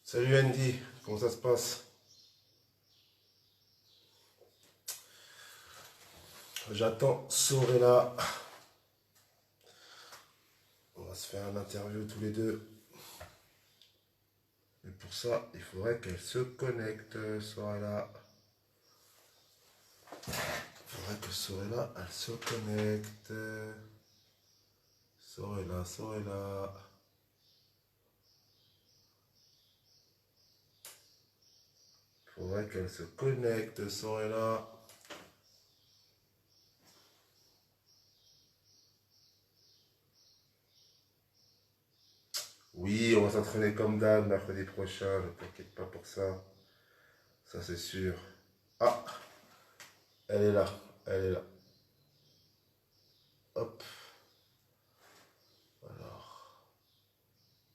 Salut Andy, comment ça se passe? J'attends Sorella. On va se faire une interview tous les deux. Mais pour ça, il faudrait qu'elle se connecte, Sorella. Il faudrait que Sorella, elle se connecte. Sorella, Sorella. Il faudrait qu'elle se connecte, Sorella. Oui, on va s'entraîner comme d'hab mercredi prochain, ne t'inquiète pas pour ça. Ça c'est sûr. Ah, elle est là, elle est là. Hop, alors,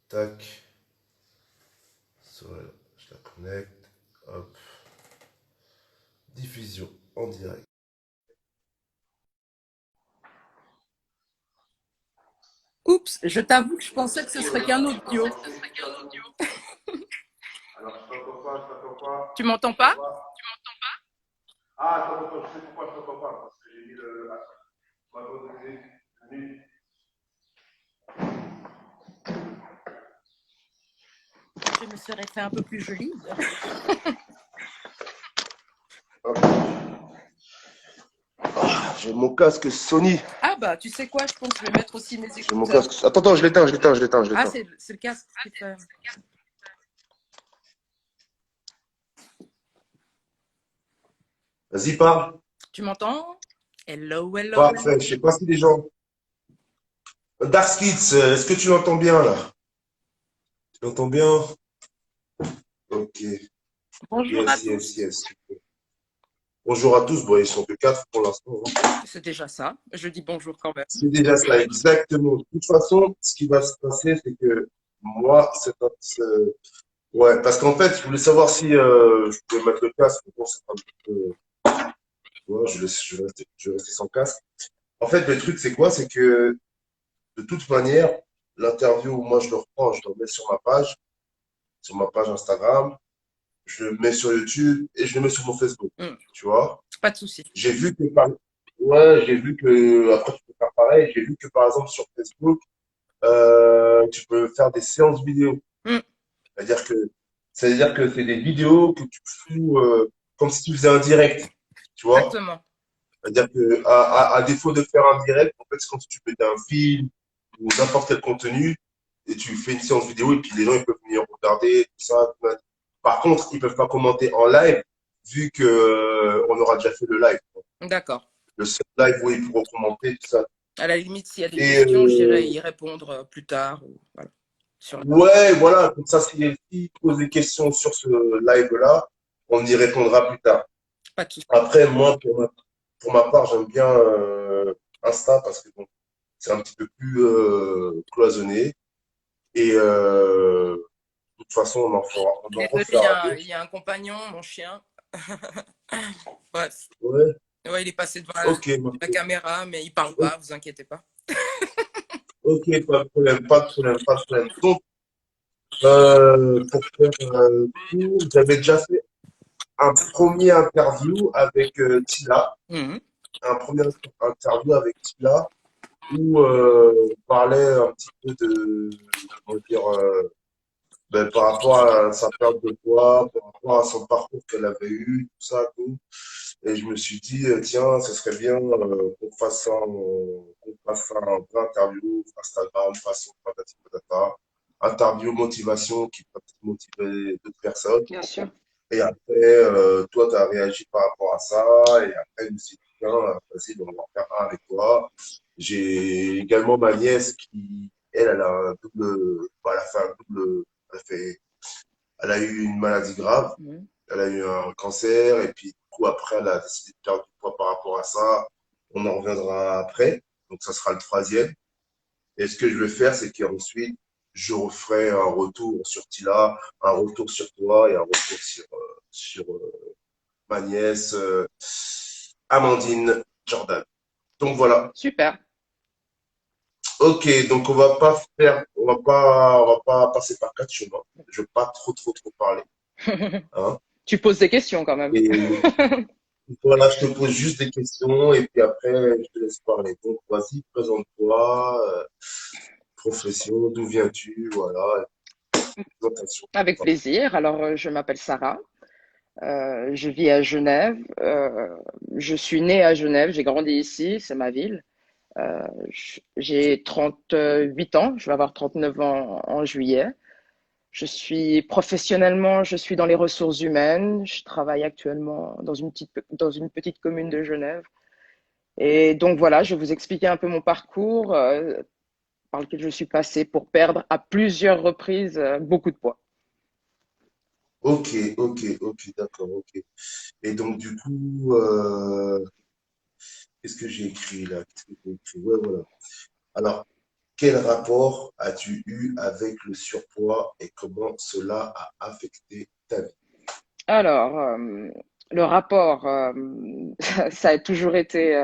tac. Sorella, je la connecte. Hop, diffusion en direct. Oups, je t'avoue que je pensais que ce serait qu'un audio. Alors, je t'entends pas, je t'entends pas. Tu m'entends Ça pas? va? Ah, je t'entends pas, je sais pourquoi je t'entends pas. Parce que j'ai mis le. Attends, une minute. Je me serais fait un peu plus jolie. Hop. Ah, j'ai mon casque Sony. Ah bah, tu sais quoi, je pense que je vais mettre aussi mes J'ai mon écouteurs. casque. Attends, attends, je l'éteins, je l'éteins, je l'éteins, je Ah, l'éteins. c'est le casque qui fait. Vas-y, parle. Tu m'entends? Hello, hello. Parfait. Je sais pas si les gens. Dark Kids, est-ce que tu l'entends bien là? Tu l'entends bien? Ok. Bonjour à Yes, yes, tous. yes. Bonjour à tous. Bon, ils sont que quatre pour l'instant, hein. C'est déjà ça. Je dis bonjour quand même. C'est déjà ça, exactement. De toute façon, ce qui va se passer, c'est que moi, ouais, parce qu'en fait, je voulais savoir si je pouvais mettre le casque. Mais bon, c'est un petit peu. Ouais, je vais rester sans casque. En fait, le truc, c'est quoi? C'est que de toute manière, l'interview, moi, je le reprends, je le mets sur ma page Instagram, je le mets sur YouTube et je le mets sur mon Facebook. Hmm, Tu vois? pas de souci. J'ai vu que ouais, j'ai vu que après tu peux faire pareil. J'ai vu que par exemple sur Facebook, tu peux faire des séances vidéo. Hmm, C'est-à-dire que c'est-à-dire que c'est des vidéos que tu fous comme si tu faisais un direct. Tu vois? exactement. C'est-à-dire que à défaut de faire un direct, en fait, c'est comme si tu mettais un film ou n'importe quel contenu et tu fais une séance vidéo et puis les gens ils peuvent venir regarder tout ça. Par contre, ils peuvent pas commenter en live vu que on aura déjà fait le live. D'accord. Le seul live où ils pourront commenter tout ça. À la limite, s'il y a des Et questions, j'irai y répondre plus tard. Voilà, sur la... ouais, voilà, comme ça, s'ils posent des questions sur ce live-là, on y répondra plus tard. Pas de souci. Après, moi, pour ma part, j'aime bien Insta parce que bon, c'est un petit peu plus cloisonné. Et de toute façon, on en Désolée, refera il d'autres. y a un compagnon, mon chien. Ouais, Ouais, ouais, il est passé devant ok, la caméra, mais il parle ok, pas, vous inquiétez pas. ok, pas de problème, pas de problème, pas de problème. Donc, pour faire court, j'avais déjà fait un premier interview avec Tila, Mhm. un premier interview avec Tila où on parlait un petit peu de, comment dire, ben, par rapport à sa perte de poids, par rapport à son parcours qu'elle avait eu, tout ça, tout. Et je me suis dit, tiens, ce serait bien qu'on fasse un vrai interview, Instagram, façon patati patata, interview motivation qui peut peut-être motiver d'autres personnes. Bien sûr. Et après, toi, tu as réagi par rapport à ça. Et après, je me suis dit, tiens, vas-y, on va en faire un avec toi. J'ai également ma nièce qui, elle a un double, bah, elle a fait un double, elle a eu une maladie grave. Mhm. Elle a eu un cancer. Et puis, du coup, après, elle a décidé de perdre du poids par rapport à ça. On en reviendra après. Donc, ça sera le troisième. Et ce que je vais faire, c'est qu'ensuite, je referai un retour sur Tila, un retour sur toi et un retour sur ma nièce Amandine Jordan. Donc voilà. Super. Ok, donc on va pas faire, on va pas passer par quatre chemins. Je veux pas trop parler, hein. Tu poses des questions quand même. Et voilà, je te pose juste des questions et puis après, je te laisse parler. Donc, vas-y, présente-toi, profession, d'où viens-tu, voilà, présentation. Avec plaisir. Alors, je m'appelle Sarah. Je vis à Genève. Je suis née à Genève. J'ai grandi ici. C'est ma ville. J'ai 38 ans. Je vais avoir 39 ans en juillet. Je suis dans les ressources humaines. Je travaille actuellement dans une petite commune de Genève. Et donc voilà, je vais vous expliquer un peu mon parcours par lequel je suis passée pour perdre à plusieurs reprises beaucoup de poids. Ok, d'accord, ok. Et donc, du coup, qu'est-ce que j'ai écrit là? Qu'est-ce que j'ai écrit? Ouais, voilà. Alors, quel rapport as-tu eu avec le surpoids et comment cela a affecté ta vie? Alors, le rapport, ça a toujours été,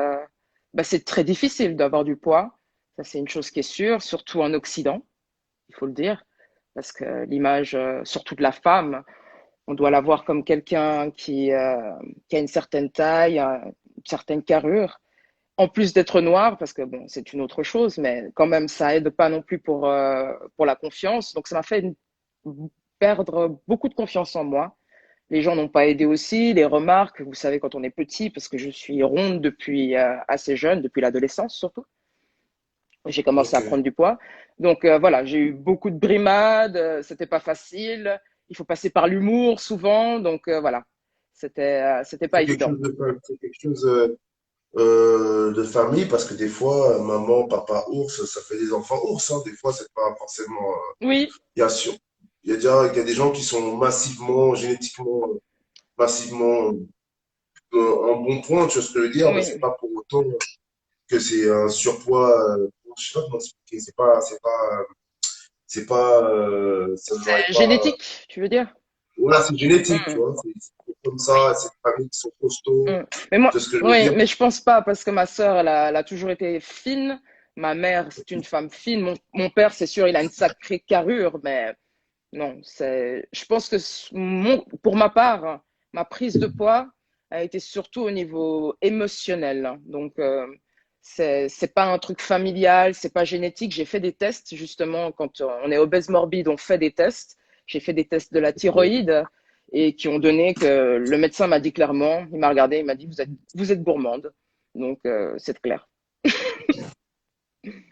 c'est très difficile d'avoir du poids. Ça, c'est une chose qui est sûre, surtout en Occident, il faut le dire, parce que l'image, surtout de la femme, on doit la voir comme quelqu'un qui a une certaine taille, une certaine carrure. En plus d'être noir, parce que bon, c'est une autre chose, mais quand même, ça aide pas non plus pour la confiance. Donc, ça m'a fait perdre beaucoup de confiance en moi. Les gens n'ont pas aidé aussi, les remarques, vous savez, quand on est petit, parce que je suis ronde depuis assez jeune, depuis l'adolescence surtout. J'ai commencé Ok, à prendre du poids. Donc voilà, j'ai eu beaucoup de brimades, c'était pas facile. Il faut passer par l'humour souvent, donc voilà, c'était pas évident. c'est quelque chose de famille parce que des fois, maman, papa, ours, ça fait des enfants ours, hein. Des fois, c'est pas forcément. Oui, Il y a sur, il y a des gens qui sont massivement, génétiquement, massivement en bon point, tu vois ce que je veux dire, mais c'est oui. pas pour autant que c'est un surpoids. Je sais pas comment expliquer. C'est pas, ça ne devrait C'est pas. génétique, tu veux dire? Voilà, c'est génétique, tu Mm, vois. C'est comme ça. oui. C'est des familles qui sont costauds. Mm. Mais moi, Tu vois ce que je veux oui, dire? mais je pense pas parce que ma sœur, elle a toujours été fine. Ma mère, c'est une femme fine. Mon père, c'est sûr, il a une sacrée carrure, mais non, je pense que pour ma part, ma prise de poids a été surtout au niveau émotionnel. Donc, c'est pas un truc familial, c'est pas génétique. J'ai fait des tests, justement, quand on est obèse morbide, on fait des tests. J'ai fait des tests de la thyroïde et qui ont donné que le médecin m'a dit clairement, il m'a regardé, il m'a dit, vous êtes gourmande. Donc, c'est clair.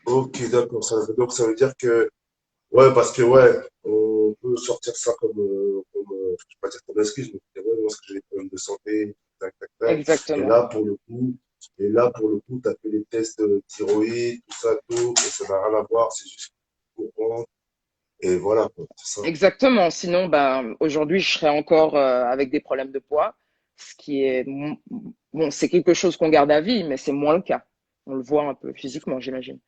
Ok, d'accord. Donc, ça veut dire que, ouais, parce que, ouais, on peut sortir ça je vais pas dire comme excuse, mais ouais, parce que j'ai des problèmes de santé, tac, tac, tac. Et Exactement. là, pour le coup, tu as fait les tests de thyroïde, tout ça, tout, et ça n'a rien à voir, c'est juste pour comprendre. Et voilà, quoi, c'est ça. Exactement. Sinon, ben, aujourd'hui, je serais encore avec des problèmes de poids, ce qui est bon, c'est quelque chose qu'on garde à vie, mais c'est moins le cas. On le voit un peu physiquement, j'imagine.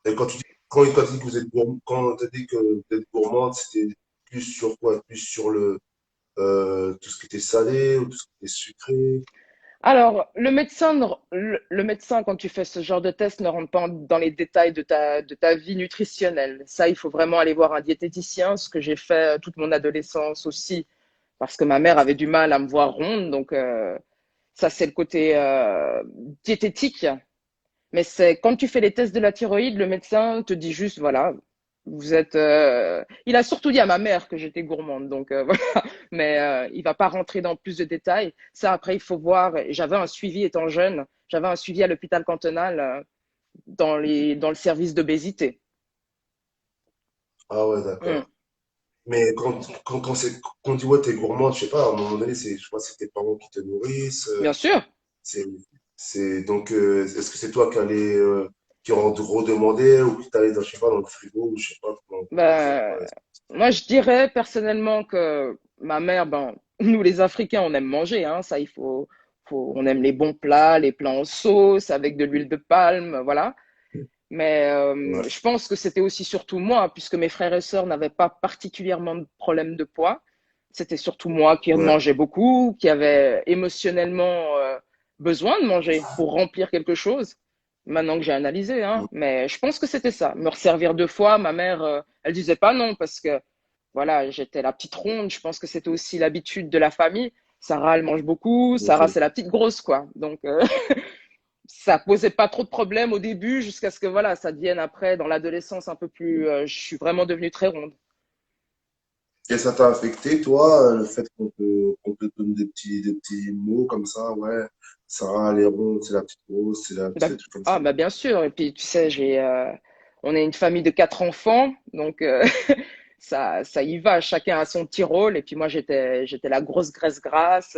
Et quand tu dis que vous êtes quand tu dit que vous êtes gourmande, c'était plus sur quoi? Plus sur tout ce qui était salé ou tout ce qui était sucré? Alors, le médecin, quand tu fais ce genre de test, ne rentre pas dans les détails de ta vie nutritionnelle. Ça, il faut vraiment aller voir un diététicien, ce que j'ai fait toute mon adolescence aussi, parce que ma mère avait du mal à me voir ronde. Donc, ça, c'est le côté diététique. Mais c'est quand tu fais les tests de la thyroïde, le médecin te dit juste, voilà, vous êtes. Il a surtout dit à ma mère que j'étais gourmande, donc voilà. Mais il va pas rentrer dans plus de détails. Ça, après, il faut voir. J'avais un suivi étant jeune. J'avais un suivi à l'hôpital cantonal dans le service d'obésité. Ah ouais, Mm. d'accord. Mais quand on dit ouais, t'es gourmande, je sais pas, à un moment donné, je crois que c'est tes parents qui te nourrissent. Bien sûr. C'est, donc, est-ce que c'est toi qui redemandais ou qui t'allais dans, je sais pas, dans le frigo ou je sais pas comment dire, Ben, par moi, je dirais personnellement que ma mère, ben, nous les Africains, on aime manger, hein, ça, on aime les bons plats, les plats en sauce avec de l'huile de palme, voilà. Mais Ouais, je pense que c'était aussi surtout moi, puisque mes frères et sœurs n'avaient pas particulièrement de problème de poids. C'était surtout moi qui ouais, mangeais beaucoup, qui avait émotionnellement besoin de manger pour remplir quelque chose. maintenant que j'ai analysé, hein. Mais je pense que c'était ça. Me resservir 2 fois, ma mère, elle disait pas non parce que voilà, j'étais la petite ronde. Je pense que c'était aussi l'habitude de la famille. Sarah, elle mange beaucoup. Sarah, Ok. c'est la petite grosse, quoi. Donc, ça posait pas trop de problèmes au début jusqu'à ce que voilà, ça devienne après dans l'adolescence un peu plus. Je suis vraiment devenue très ronde. Et ça t'a affecté, toi, le fait qu'on te donne des petits mots comme ça, ouais, Sarah, elle est ronde, c'est la petite grosse, Bah, c'est des trucs comme ça. ah, bah bien sûr. Et puis, tu sais, on est une famille de 4 enfants, donc ça y va. Chacun a son petit rôle. Et puis moi, j'étais la grosse graisse grasse.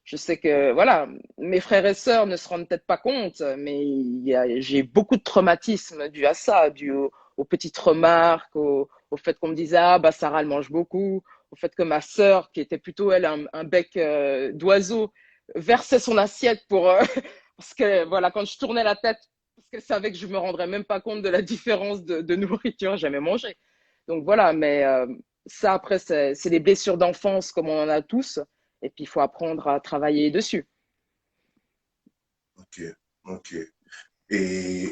Je sais que, voilà, mes frères et sœurs ne se rendent peut-être pas compte, mais j'ai beaucoup de traumatismes dû à ça, aux petites remarques, au fait qu'on me disait, ah, bah, Sarah, elle mange beaucoup, au fait que ma sœur, qui était plutôt, elle, un bec d'oiseau, versait son assiette parce que, voilà, quand je tournais la tête, parce qu'elle savait que je me rendrais même pas compte de la différence de nourriture, j'aimais manger. Donc voilà, mais ça, après, c'est des blessures d'enfance comme on en a tous. Et puis, il faut apprendre à travailler dessus. Ok, ok. Et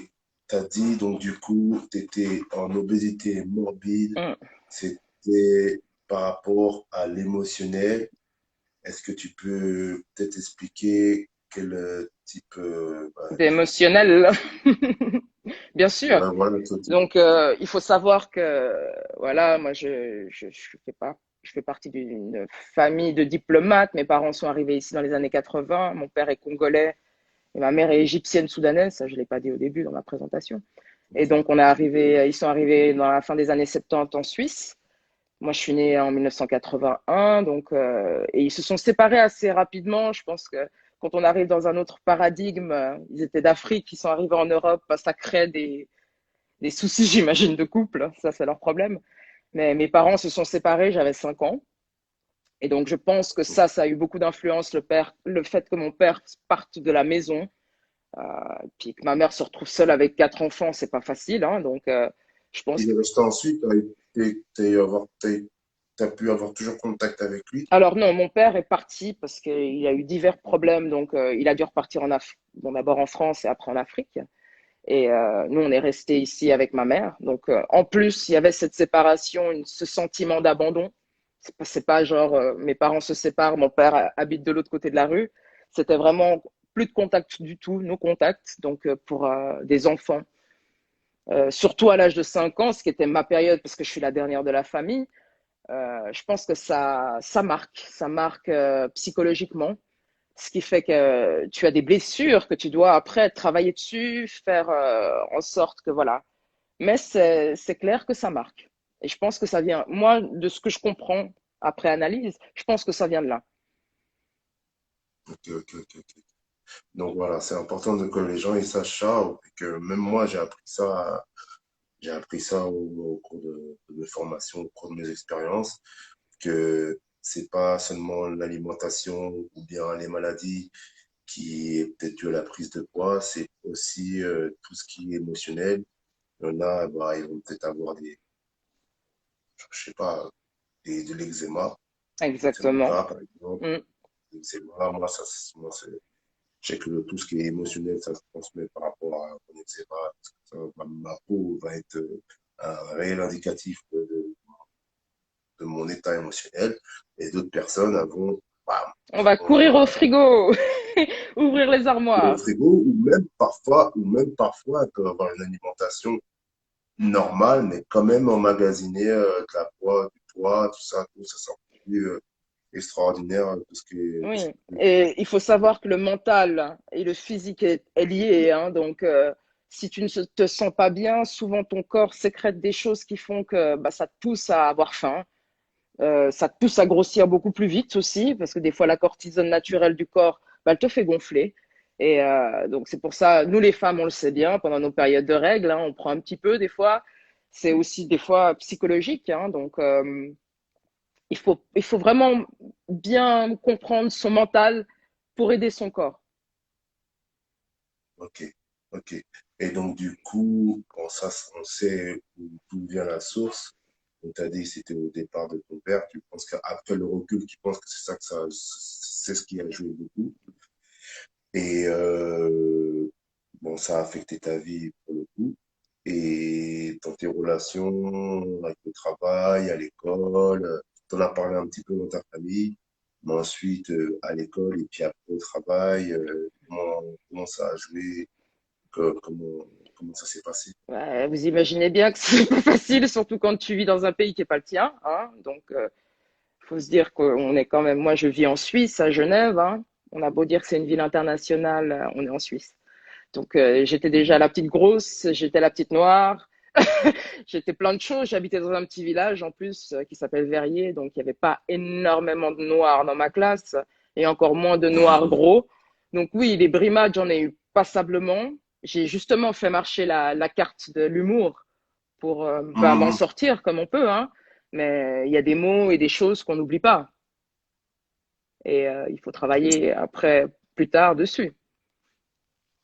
t'as dit, donc, du coup, t'étais en obésité morbide, Mm. c'était par rapport à l'émotionnel. Est-ce que tu peux peut-être expliquer quel type, D'émotionnel, bien sûr. ouais, voilà, toi, Donc, il faut savoir que, voilà, moi, je fais pas, je fais partie d'une famille de diplomates. Mes parents sont arrivés ici dans les années 80. Mon père est congolais et ma mère est égyptienne soudanaise. Ça, je l'ai pas dit au début dans ma présentation. Et ok. donc, ils sont arrivés dans la fin des années 70 en Suisse. Moi, je suis née en 1981, donc et ils se sont séparés assez rapidement. Je pense que quand on arrive dans un autre paradigme, ils étaient d'Afrique, ils sont arrivés en Europe, ça crée des soucis, j'imagine, de couple. Ça, c'est leur problème. Mais mes parents se sont séparés, j'avais 5 ans. Et donc, je pense que ça a eu beaucoup d'influence, le fait que mon père parte de la maison, euh, puis que ma mère se retrouve seule avec 4 enfants, c'est pas facile, hein. Donc, je pense. Il est resté ensuite, t'as pu avoir toujours contact avec lui. Alors non, mon père est parti parce qu'il a eu divers problèmes, donc il a dû repartir en Afrique, bon, d'abord en France et après en Afrique. Et nous, on est restés ici avec ma mère. Donc en plus, il y avait cette séparation, ce sentiment d'abandon. C'est pas genre mes parents se séparent, mon père habite de l'autre côté de la rue. C'était vraiment plus de contact du tout, nos contacts. Donc pour des enfants, surtout à l'âge de 5 ans, ce qui était ma période parce que je suis la dernière de la famille. Je pense que ça marque psychologiquement, ce qui fait que tu as des blessures que tu dois après travailler dessus, faire en sorte que voilà. Mais c'est clair que ça marque. Et je pense que ça vient, moi, de ce que je comprends après analyse, je pense que ça vient de là. Ok, ok, ok, ok. Donc voilà, c'est important que les gens ils sachent ça, et que même moi j'ai appris ça au cours de mes formations, au cours de mes expériences, que c'est pas seulement l'alimentation ou bien les maladies qui est peut-être dû à la prise de poids, c'est aussi tout ce qui est émotionnel. Il y en a, bah, ils vont peut-être avoir je sais pas, de l'eczéma, c'est mon Exactement. cas par exemple. Mm. L'eczéma, moi, je sais que tout ce qui est émotionnel, ça se transmet par rapport à mon eczéma, parce que ma peau va être un réel indicatif de mon état émotionnel, et d'autres personnes vont, bah, On va on courir au va frigo, ouvrir les au armoires. frigo, ou même parfois, elle peut avoir une alimentation normale, mais quand même emmagasiner de la poids, du poids, tout ça, c'est encore plus extraordinaire, tout ce qui est, Oui, et il faut savoir que le mental et le physique est lié, hein. Donc, si tu ne te sens pas bien, souvent ton corps sécrète des choses qui font que bah, ça te pousse à avoir faim, ça te pousse à grossir beaucoup plus vite aussi, parce que des fois la cortisone naturelle du corps, bah, elle te fait gonfler. Et donc c'est pour ça, nous les femmes, on le sait bien, pendant nos périodes de règles, hein, on prend un petit peu des fois. C'est aussi des fois psychologique, hein. Donc, il faut vraiment bien comprendre son mental pour aider son corps. ok, ok. Et donc, du coup, on sait d'où vient la source. On t'a dit que c'était au départ de ton père. Tu penses qu'après le recul, tu penses que c'est ce qui a joué beaucoup. Et bon, ça a affecté ta vie pour le coup. Et dans tes relations avec le travail, à l'école, t'en as parlé un petit peu dans ta famille, mais ensuite à l'école et puis après au travail, comment ça a joué, comment ça s'est passé? Ouais, vous imaginez bien que c'est pas facile, surtout quand tu vis dans un pays qui est pas le tien, hein. Donc, faut se dire qu'on est quand même. Moi, je vis en Suisse, à Genève, hein. On a beau dire que c'est une ville internationale, on est en Suisse. Donc, j'étais déjà la petite grosse, j'étais la petite noire, j'étais plein de choses. J'habitais dans un petit village en plus qui s'appelle Verrier, donc il n'y avait pas énormément de noirs dans ma classe et encore moins de noirs gros. Donc oui, les brimades, j'en ai eu passablement. J'ai justement fait marcher la carte de l'humour pour m'en Mhm. sortir comme on peut, hein. Mais il y a des mots et des choses qu'on n'oublie pas et il faut travailler après plus tard dessus.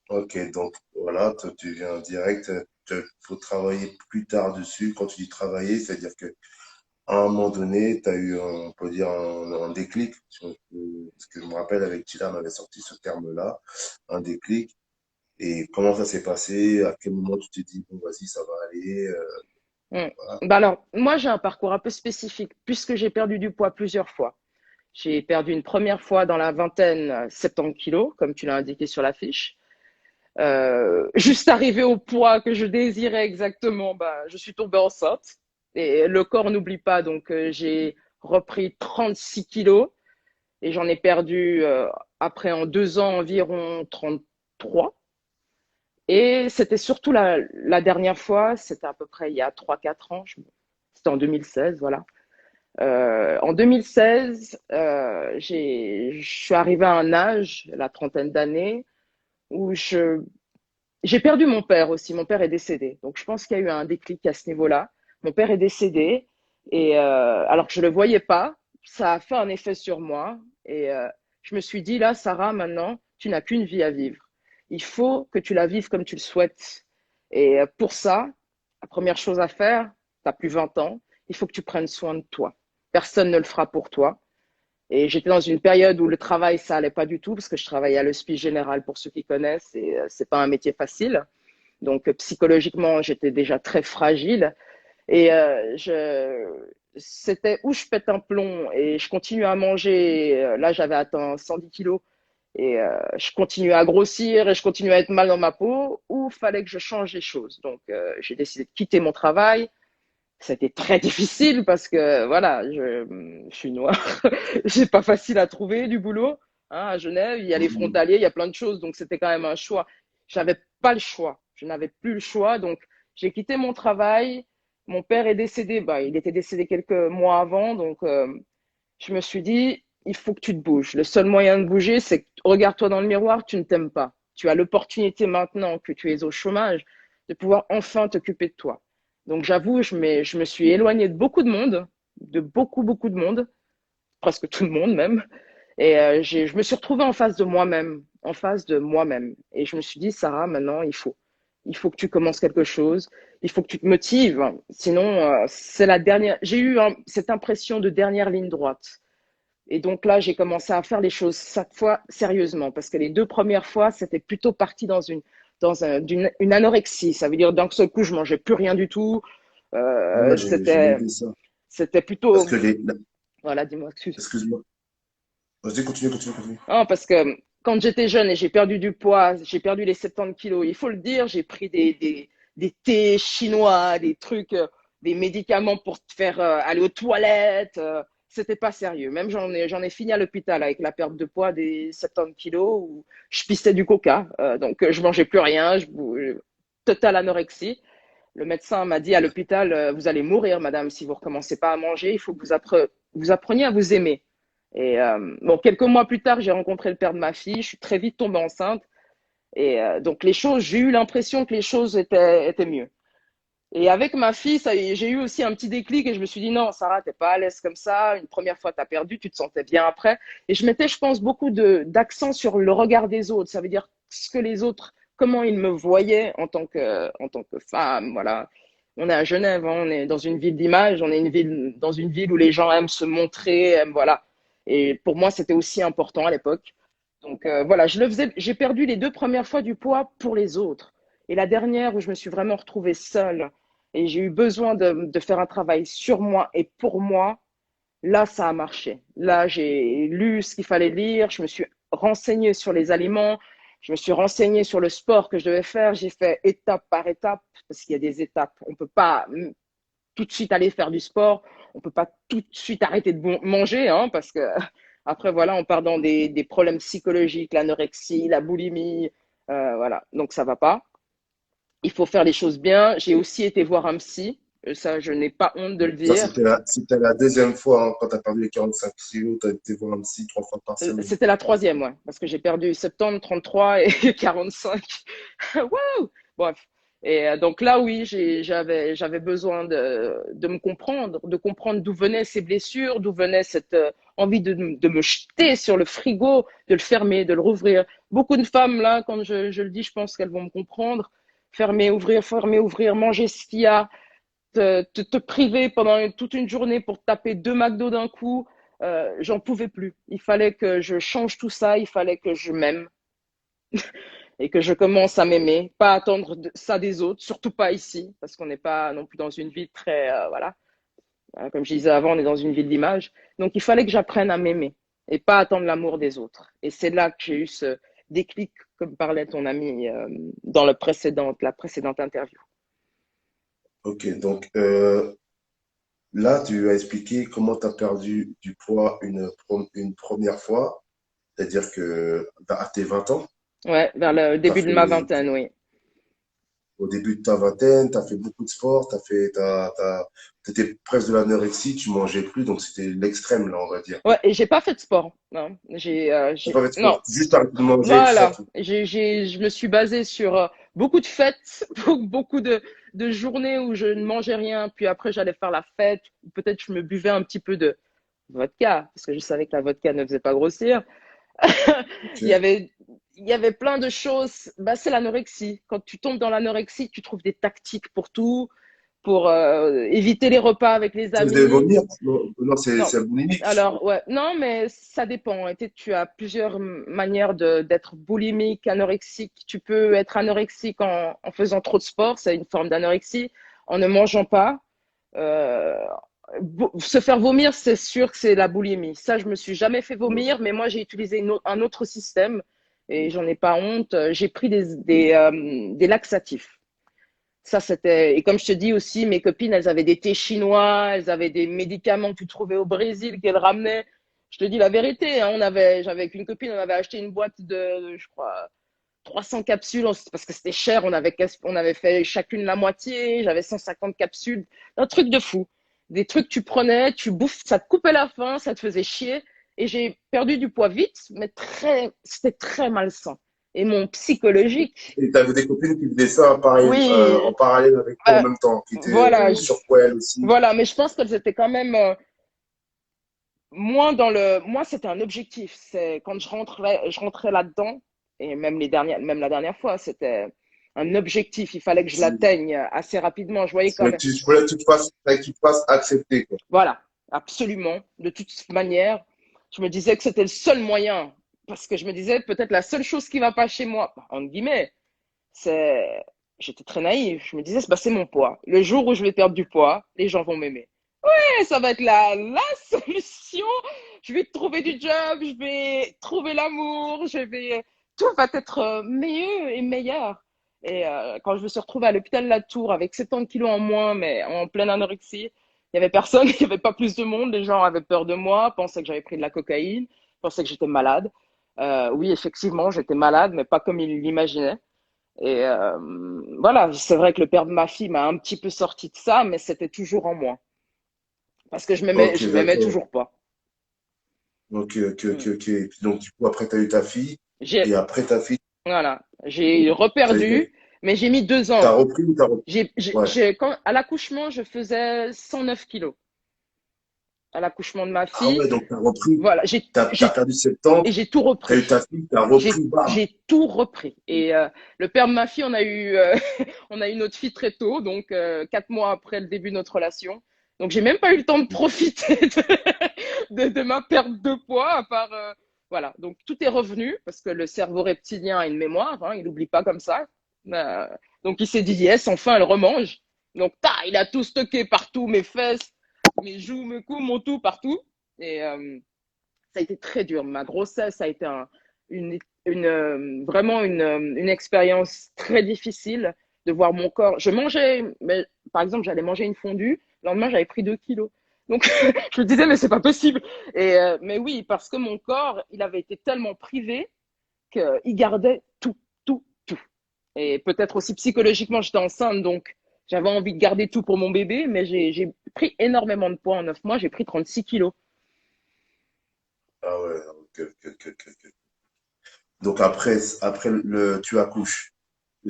Ok, donc voilà, toi, tu viens en direct, il faut travailler plus tard dessus. Quand tu dis travailler, c'est-à-dire que à un moment donné, tu as eu, on peut dire, un déclic. Parce que je me rappelle, avec Tila, on avait sorti ce terme-là, un déclic. Et comment ça s'est passé? À quel moment tu t'es dit, bon, vas-y, ça va aller, Mm. voilà. Bah alors, moi, j'ai un parcours un peu spécifique puisque j'ai perdu du poids plusieurs fois. J'ai perdu une première fois dans la vingtaine 70 kilos, comme tu l'as indiqué sur la fiche. Juste arrivé au poids que je désirais exactement, bah, je suis tombée enceinte. Et le corps n'oublie pas, donc j'ai repris 36 kilos et j'en ai perdu après en 2 ans environ 33. Et c'était surtout la dernière fois, c'était à peu près il y a 3 4 ans, c'était en 2016, voilà. En 2016, je suis arrivée à un âge, la trentaine d'années, où j'ai perdu mon père aussi. Mon père est décédé. Donc je pense qu'il y a eu un déclic à ce niveau-là. Mon père est décédé et alors que je le voyais pas, ça a fait un effet sur moi et je me suis dit là, Sarah, maintenant, tu n'as qu'une vie à vivre. Il faut que tu la vives comme tu le souhaites. Et pour ça, la première chose à faire, tu n'as plus 20 ans, il faut que tu prennes soin de toi. Personne ne le fera pour toi. Et j'étais dans une période où le travail, ça allait pas du tout, parce que je travaillais à l'Hospice Général, pour ceux qui connaissent, et c'est pas un métier facile. Donc, psychologiquement, j'étais déjà très fragile. Et c'était où je pète un plomb et je continue à manger. Là, j'avais atteint 110 kilos et je continue à grossir et je continue à être mal dans ma peau, ou fallait que je change les choses. Donc, j'ai décidé de quitter mon travail. C'était très difficile parce que voilà, je suis noire, c'est pas facile à trouver du boulot, hein, à Genève. Il y a les Mhm. frontaliers, il y a plein de choses, donc c'était quand même un choix. J'avais pas le choix, je n'avais plus le choix, donc j'ai quitté mon travail. Mon père est décédé, bah, il était décédé quelques mois avant, donc je me suis dit, il faut que tu te bouges. Le seul moyen de bouger, c'est que regarde-toi dans le miroir, tu ne t'aimes pas. Tu as l'opportunité maintenant que tu es au chômage de pouvoir enfin t'occuper de toi. Donc j'avoue, je me suis éloignée de beaucoup de monde, de beaucoup, beaucoup de monde, presque tout le monde même. Et je me suis retrouvée en face de moi-même, en face de moi-même. Et je me suis dit, Sarah, maintenant, il faut. Il faut que tu commences quelque chose. Il faut que tu te motives. Sinon, c'est la dernière. J'ai eu cette impression de dernière ligne droite. Et donc là, j'ai commencé à faire les choses cette fois sérieusement, parce que les 2 premières fois, c'était plutôt parti une anorexie. Ça veut dire d'un seul coup, je mangeais plus rien du tout. Ouais, j'ai C'était, noté ça. c'était Parce plutôt, que voilà, dis-moi, excuse. excuse-moi. Vas-y, continue, continue, continue. Non, parce que quand j'étais jeune et j'ai perdu du poids, j'ai perdu les 70 kilos, il faut le dire, j'ai pris des thés chinois, des trucs, des médicaments pour te faire aller aux toilettes. C'était pas sérieux. Même j'en ai fini à l'hôpital avec la perte de poids des 70 kilos où je pissais du coca. Donc je mangeais plus rien, totale anorexie. Le médecin m'a dit à l'hôpital, vous allez mourir, madame, si vous recommencez pas à manger. Il faut que vous appreniez à vous aimer. Et bon, quelques mois plus tard, j'ai rencontré le père de ma fille. Je suis très vite tombée enceinte. Et donc j'ai eu l'impression que les choses étaient mieux. Et avec ma fille, j'ai eu aussi un petit déclic et je me suis dit non, Sarah, t'es pas à l'aise comme ça. Une première fois, t'as perdu, tu te sentais bien après. Et je mettais, je pense, beaucoup d'accent sur le regard des autres. Ça veut dire ce que les autres, comment ils me voyaient en tant que femme. Voilà. On est à Genève, hein, on est dans une ville d'image, on est dans une ville où les gens aiment se montrer, voilà. Et pour moi, c'était aussi important à l'époque. Donc voilà, je le faisais, j'ai perdu les deux premières fois du poids pour les autres. Et la dernière où je me suis vraiment retrouvée seule et j'ai eu besoin de faire un travail sur moi et pour moi, là, ça a marché. Là, j'ai lu ce qu'il fallait lire, je me suis renseignée sur les aliments, je me suis renseignée sur le sport que je devais faire. J'ai fait étape par étape parce qu'il y a des étapes. On ne peut pas tout de suite aller faire du sport, on ne peut pas tout de suite arrêter de manger, hein, parce que après, voilà, on part dans des problèmes psychologiques, l'anorexie, la boulimie, voilà, donc ça va pas. Il faut faire les choses bien. J'ai aussi été voir un psy, ça, je n'ai pas honte de le Ça, dire. c'était la deuxième fois, hein, quand tu as perdu les 45 kilos, tu as été voir un psy 3 fois par semaine. C'était la troisième, ouais, parce que j'ai perdu septembre 33 et 45. Waouh! Bref. Et donc là, oui, j'avais besoin de me comprendre, de comprendre d'où venaient ces blessures, d'où venait cette envie de me jeter sur le frigo, de le fermer, de le rouvrir. Beaucoup de femmes, là, quand je le dis, je pense qu'elles vont me comprendre. Fermer, ouvrir, manger ce qu'il y a, te priver pendant toute une journée pour taper deux McDo d'un coup, j'en pouvais plus. Il fallait que je change tout ça, il fallait que je m'aime et que je commence à m'aimer, pas attendre ça des autres, surtout pas ici, parce qu'on n'est pas non plus dans une ville très, voilà, comme je disais avant, on est dans une ville d'image. Donc il fallait que j'apprenne à m'aimer et pas attendre l'amour des autres. Et c'est là que j'ai eu ce déclic, comme parlait ton ami dans la précédente interview. Ok, donc là, tu as expliqué comment tu as perdu du poids une première fois, c'est-à-dire que à tes 20 ans, Ouais, vers le tu as début de ma fait vingtaine, oui. au début de ta vingtaine, tu as fait beaucoup de sport, tu étais presque de l'anorexie, tu mangeais plus, donc c'était l'extrême, là, on va dire. Ouais, et j'ai pas fait de sport. Non, Tu pas fait de non, sport, juste arrêté de manger, tout ça, voilà. tout. Je me suis basée sur beaucoup de fêtes, beaucoup de journées où je ne mangeais rien, puis après j'allais faire la fête, ou peut-être je me buvais un petit peu de vodka, parce que je savais que la vodka ne faisait pas grossir. Ok. Il y avait, il y avait plein de choses. Bah, c'est l'anorexie. Quand tu tombes dans l'anorexie, tu trouves des tactiques pour tout, pour éviter les repas avec les Ça faisait amis. vomir? Non, non, Non. c'est boulimique. Alors, ouais, non, mais ça dépend. Et tu as plusieurs manières d'être boulimique, anorexique. Tu peux être anorexique en faisant trop de sport, c'est une forme d'anorexie, en ne mangeant pas. Euh, Se faire vomir, c'est sûr que c'est la boulimie. Ça, je me suis jamais fait vomir, mais moi, j'ai utilisé un autre système et j'en ai pas honte. J'ai pris des laxatifs. Ça, c'était. Et comme je te dis aussi, mes copines, elles avaient des thés chinois, elles avaient des médicaments que tu trouvais au Brésil qu'elles ramenaient. Je te dis la vérité, hein, j'avais avec une copine, on avait acheté une boîte je crois, 300 capsules parce que c'était cher. On avait fait chacune la moitié. J'avais 150 capsules. Un truc de fou. Des trucs que tu prenais, tu bouffes, ça te coupait la faim, ça te faisait chier. Et j'ai perdu du poids vite, mais c'était très malsain. Et mon psychologique, Et tu avais des copines qui faisaient ça pareil, en oui, parallèle avec toi en euh, même temps, qui étaient voilà, au surpoids elles aussi. voilà, mais je pense qu'elles étaient quand même moins dans le. Moi, c'était un objectif. C'est quand je rentrais là-dedans, et même la dernière fois, c'était un objectif. Il fallait que je l'atteigne assez rapidement. Je voyais quand même. Je voulais que tu te fasses accepter, quoi. Voilà, absolument. De toute manière, je me disais que c'était le seul moyen. Parce que je me disais, peut-être la seule chose qui va pas chez moi, entre guillemets, c'est. J'étais très naïve. Je me disais, bah, c'est mon poids. Le jour où je vais perdre du poids, les gens vont m'aimer. Ça va être la solution. Je vais trouver du job, je vais trouver l'amour, tout va être mieux et meilleur. Et quand je me suis retrouvée à l'hôpital de La Tour avec 70 kilos en moins, mais en pleine anorexie, il y avait personne, il n'y avait pas plus de monde. Les gens avaient peur de moi, pensaient que j'avais pris de la cocaïne, pensaient que j'étais malade. Oui, effectivement, j'étais malade, mais pas comme ils l'imaginaient. Et voilà, c'est vrai que le père de ma fille m'a un petit peu sorti de ça, mais c'était toujours en moi. Parce que Ok, je m'aimais d'accord. toujours pas. Mm. Ok. Et puis donc, du coup, après, tu as eu ta fille. J'ai, Et après ta fille, voilà, j'ai t'as eu reperdu, mais j'ai mis 2 ans. t'as repris ou t'as repris? Ouais. À l'accouchement, je faisais 109 kilos. À l'accouchement de ma Ah fille, ouais, donc t'as repris. voilà, T'as perdu 70, et j'ai tout t'as eu repris. ta fille, t'as repris, bam. J'ai tout repris. Et le père de ma fille, on a eu notre fille très tôt, donc 4 mois après le début de notre relation. Donc j'ai même pas eu le temps de profiter de ma perte de poids, à part Voilà, donc tout est revenu parce que le cerveau reptilien a une mémoire, hein, il n'oublie pas comme ça. Euh, donc il s'est dit yes, enfin elle remange. Donc il a tout stocké partout, mes fesses, mes joues, mes coups, mon tout partout. Et ça a été très dur. Ma grossesse a été vraiment une expérience très difficile de voir mon corps. Je mangeais, mais, par exemple, j'allais manger une fondue. Le lendemain, j'avais pris 2 kilos. Donc, je me disais, mais c'est pas possible. Mais oui, parce que mon corps, il avait été tellement privé qu'il gardait tout, tout, tout. Et peut-être aussi psychologiquement, j'étais enceinte, donc j'avais envie de garder tout pour mon bébé, mais j'ai pris énormément de poids en 9 mois. J'ai pris 36 kilos. Ah ouais, ok, ok, ok, ok, ok. Donc après tu accouches.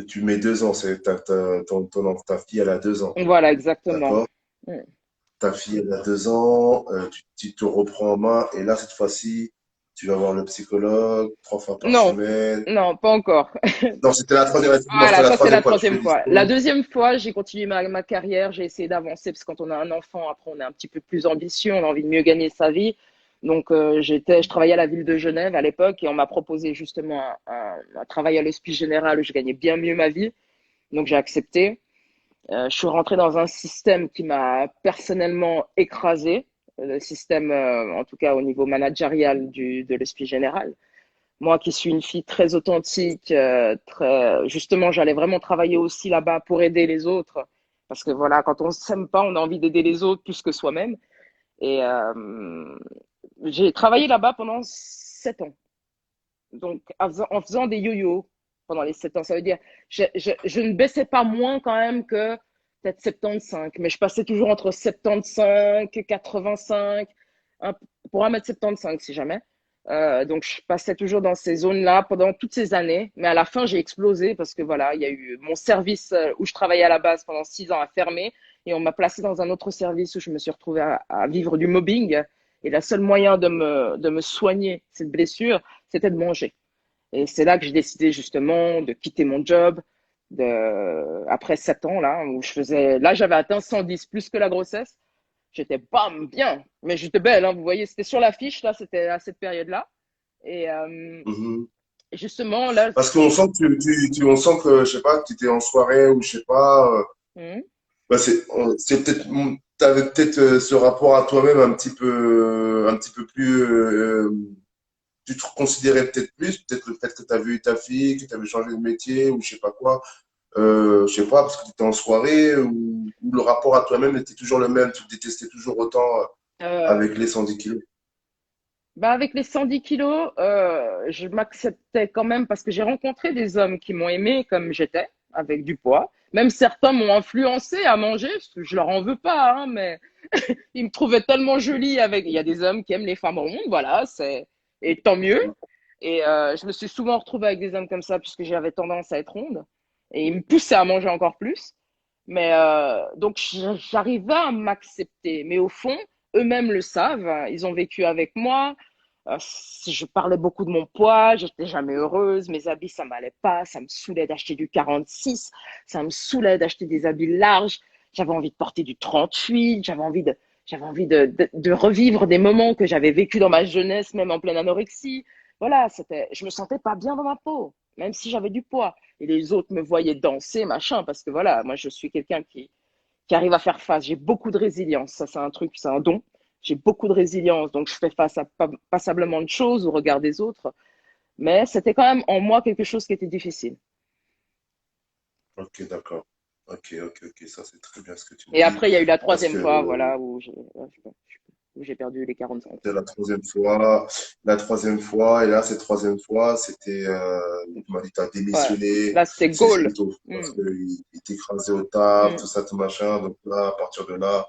Tu mets 2 ans, ta fille, elle a 2 ans. Voilà, exactement. D'accord? Ta fille, elle a 2 ans, tu te reprends en main, et là, cette fois-ci, tu vas voir le psychologue 3 fois par Non, semaine. non, pas encore. Non, c'était la troisième, excuse-moi, c'était Voilà, la ça c'est la troisième fois, tu fais troisième fois. La l'histoire. deuxième fois, j'ai continué ma carrière, j'ai essayé d'avancer parce que quand on a un enfant, après on est un petit peu plus ambitieux, on a envie de mieux gagner sa vie. Donc je travaillais à la ville de Genève à l'époque et on m'a proposé justement un travail à l'Hospice Général où je gagnais bien mieux ma vie. Donc j'ai accepté. Je suis rentrée dans un système qui m'a personnellement écrasée, le système en tout cas au niveau managérial de l'Hospice Général. Moi qui suis une fille très authentique, justement, j'allais vraiment travailler aussi là-bas pour aider les autres. Parce que voilà, quand on ne s'aime pas, on a envie d'aider les autres plus que soi-même. Et j'ai travaillé là-bas pendant 7 ans. Donc, en faisant des yo-yo pendant les 7 ans, ça veut dire, je ne baissais pas moins quand même que peut-être 75, mais je passais toujours entre 75, 85, hein, pour 1,75 m si jamais. Donc, je passais toujours dans ces zones-là pendant toutes ces années. Mais à la fin, j'ai explosé parce que voilà, il y a eu mon service où je travaillais à la base pendant 6 ans à fermer et on m'a placé dans un autre service où je me suis retrouvée à vivre du mobbing. Et le seul moyen de me soigner cette blessure, c'était de manger. Et c'est là que j'ai décidé justement de quitter mon job après 7 ans là, où là j'avais atteint 110 plus que la grossesse. J'étais bam, bien, mais j'étais belle, hein, vous voyez, c'était sur l'affiche, là, c'était à cette période-là. Et Mhm. justement, là, Parce qu'on sent que on sent que, je sais pas, que tu étais en soirée ou je sais pas, hmm, bah c'est peut-être, t'avais peut-être ce rapport à toi-même un petit peu plus, tu te considérais peut-être le fait que tu as vu ta fille, que tu avais changé de métier ou je sais pas quoi, je sais pas, parce que tu étais en soirée ou le rapport à toi-même était toujours le même, tu te détestais toujours autant euh, avec les 110 kilos. bah avec les 110 kilos, je m'acceptais quand même parce que j'ai rencontré des hommes qui m'ont aimé comme j'étais, avec du poids. Même certains m'ont influencé à manger, parce que je leur en veux pas, hein, mais ils me trouvaient tellement jolie avec. Il y a des hommes qui aiment les femmes rondes, voilà, et tant mieux. Et je me suis souvent retrouvée avec des hommes comme ça puisque j'avais tendance à être ronde. Et ils me poussaient à manger encore plus. Mais donc j'arrivais à m'accepter. Mais au fond, eux-mêmes le savent. Ils ont vécu avec moi. Je parlais beaucoup de mon poids. J'étais jamais heureuse. Mes habits, ça m'allait pas. Ça me saoulait d'acheter du 46. Ça me saoulait d'acheter des habits larges. J'avais envie de porter du 38. J'avais envie de revivre des moments que j'avais vécu dans ma jeunesse, même en pleine anorexie. Voilà, je me sentais pas bien dans ma peau, même si j'avais du poids. Et les autres me voyaient danser, machin, parce que voilà, moi, je suis quelqu'un qui arrive à faire face. J'ai beaucoup de résilience. Ça, c'est un truc, c'est un don. J'ai beaucoup de résilience. Donc, je fais face à passablement de choses au regard des autres. Mais c'était quand même en moi quelque chose qui était difficile. Ok, d'accord. Ok, ok, ok, ça c'est très bien ce que tu me Et dis. après, il y a eu la Parce troisième que fois, voilà, où j'ai perdu les 45. c'était la troisième fois, et là, cette troisième fois, c'était, tu m'as dit, t'as Ouais. démissionné, Là, c'était c'est goal. suite au, parce Mm, qu'il t'écrasait au taf, tout mm. ça, tout machin. Donc là, à partir de là,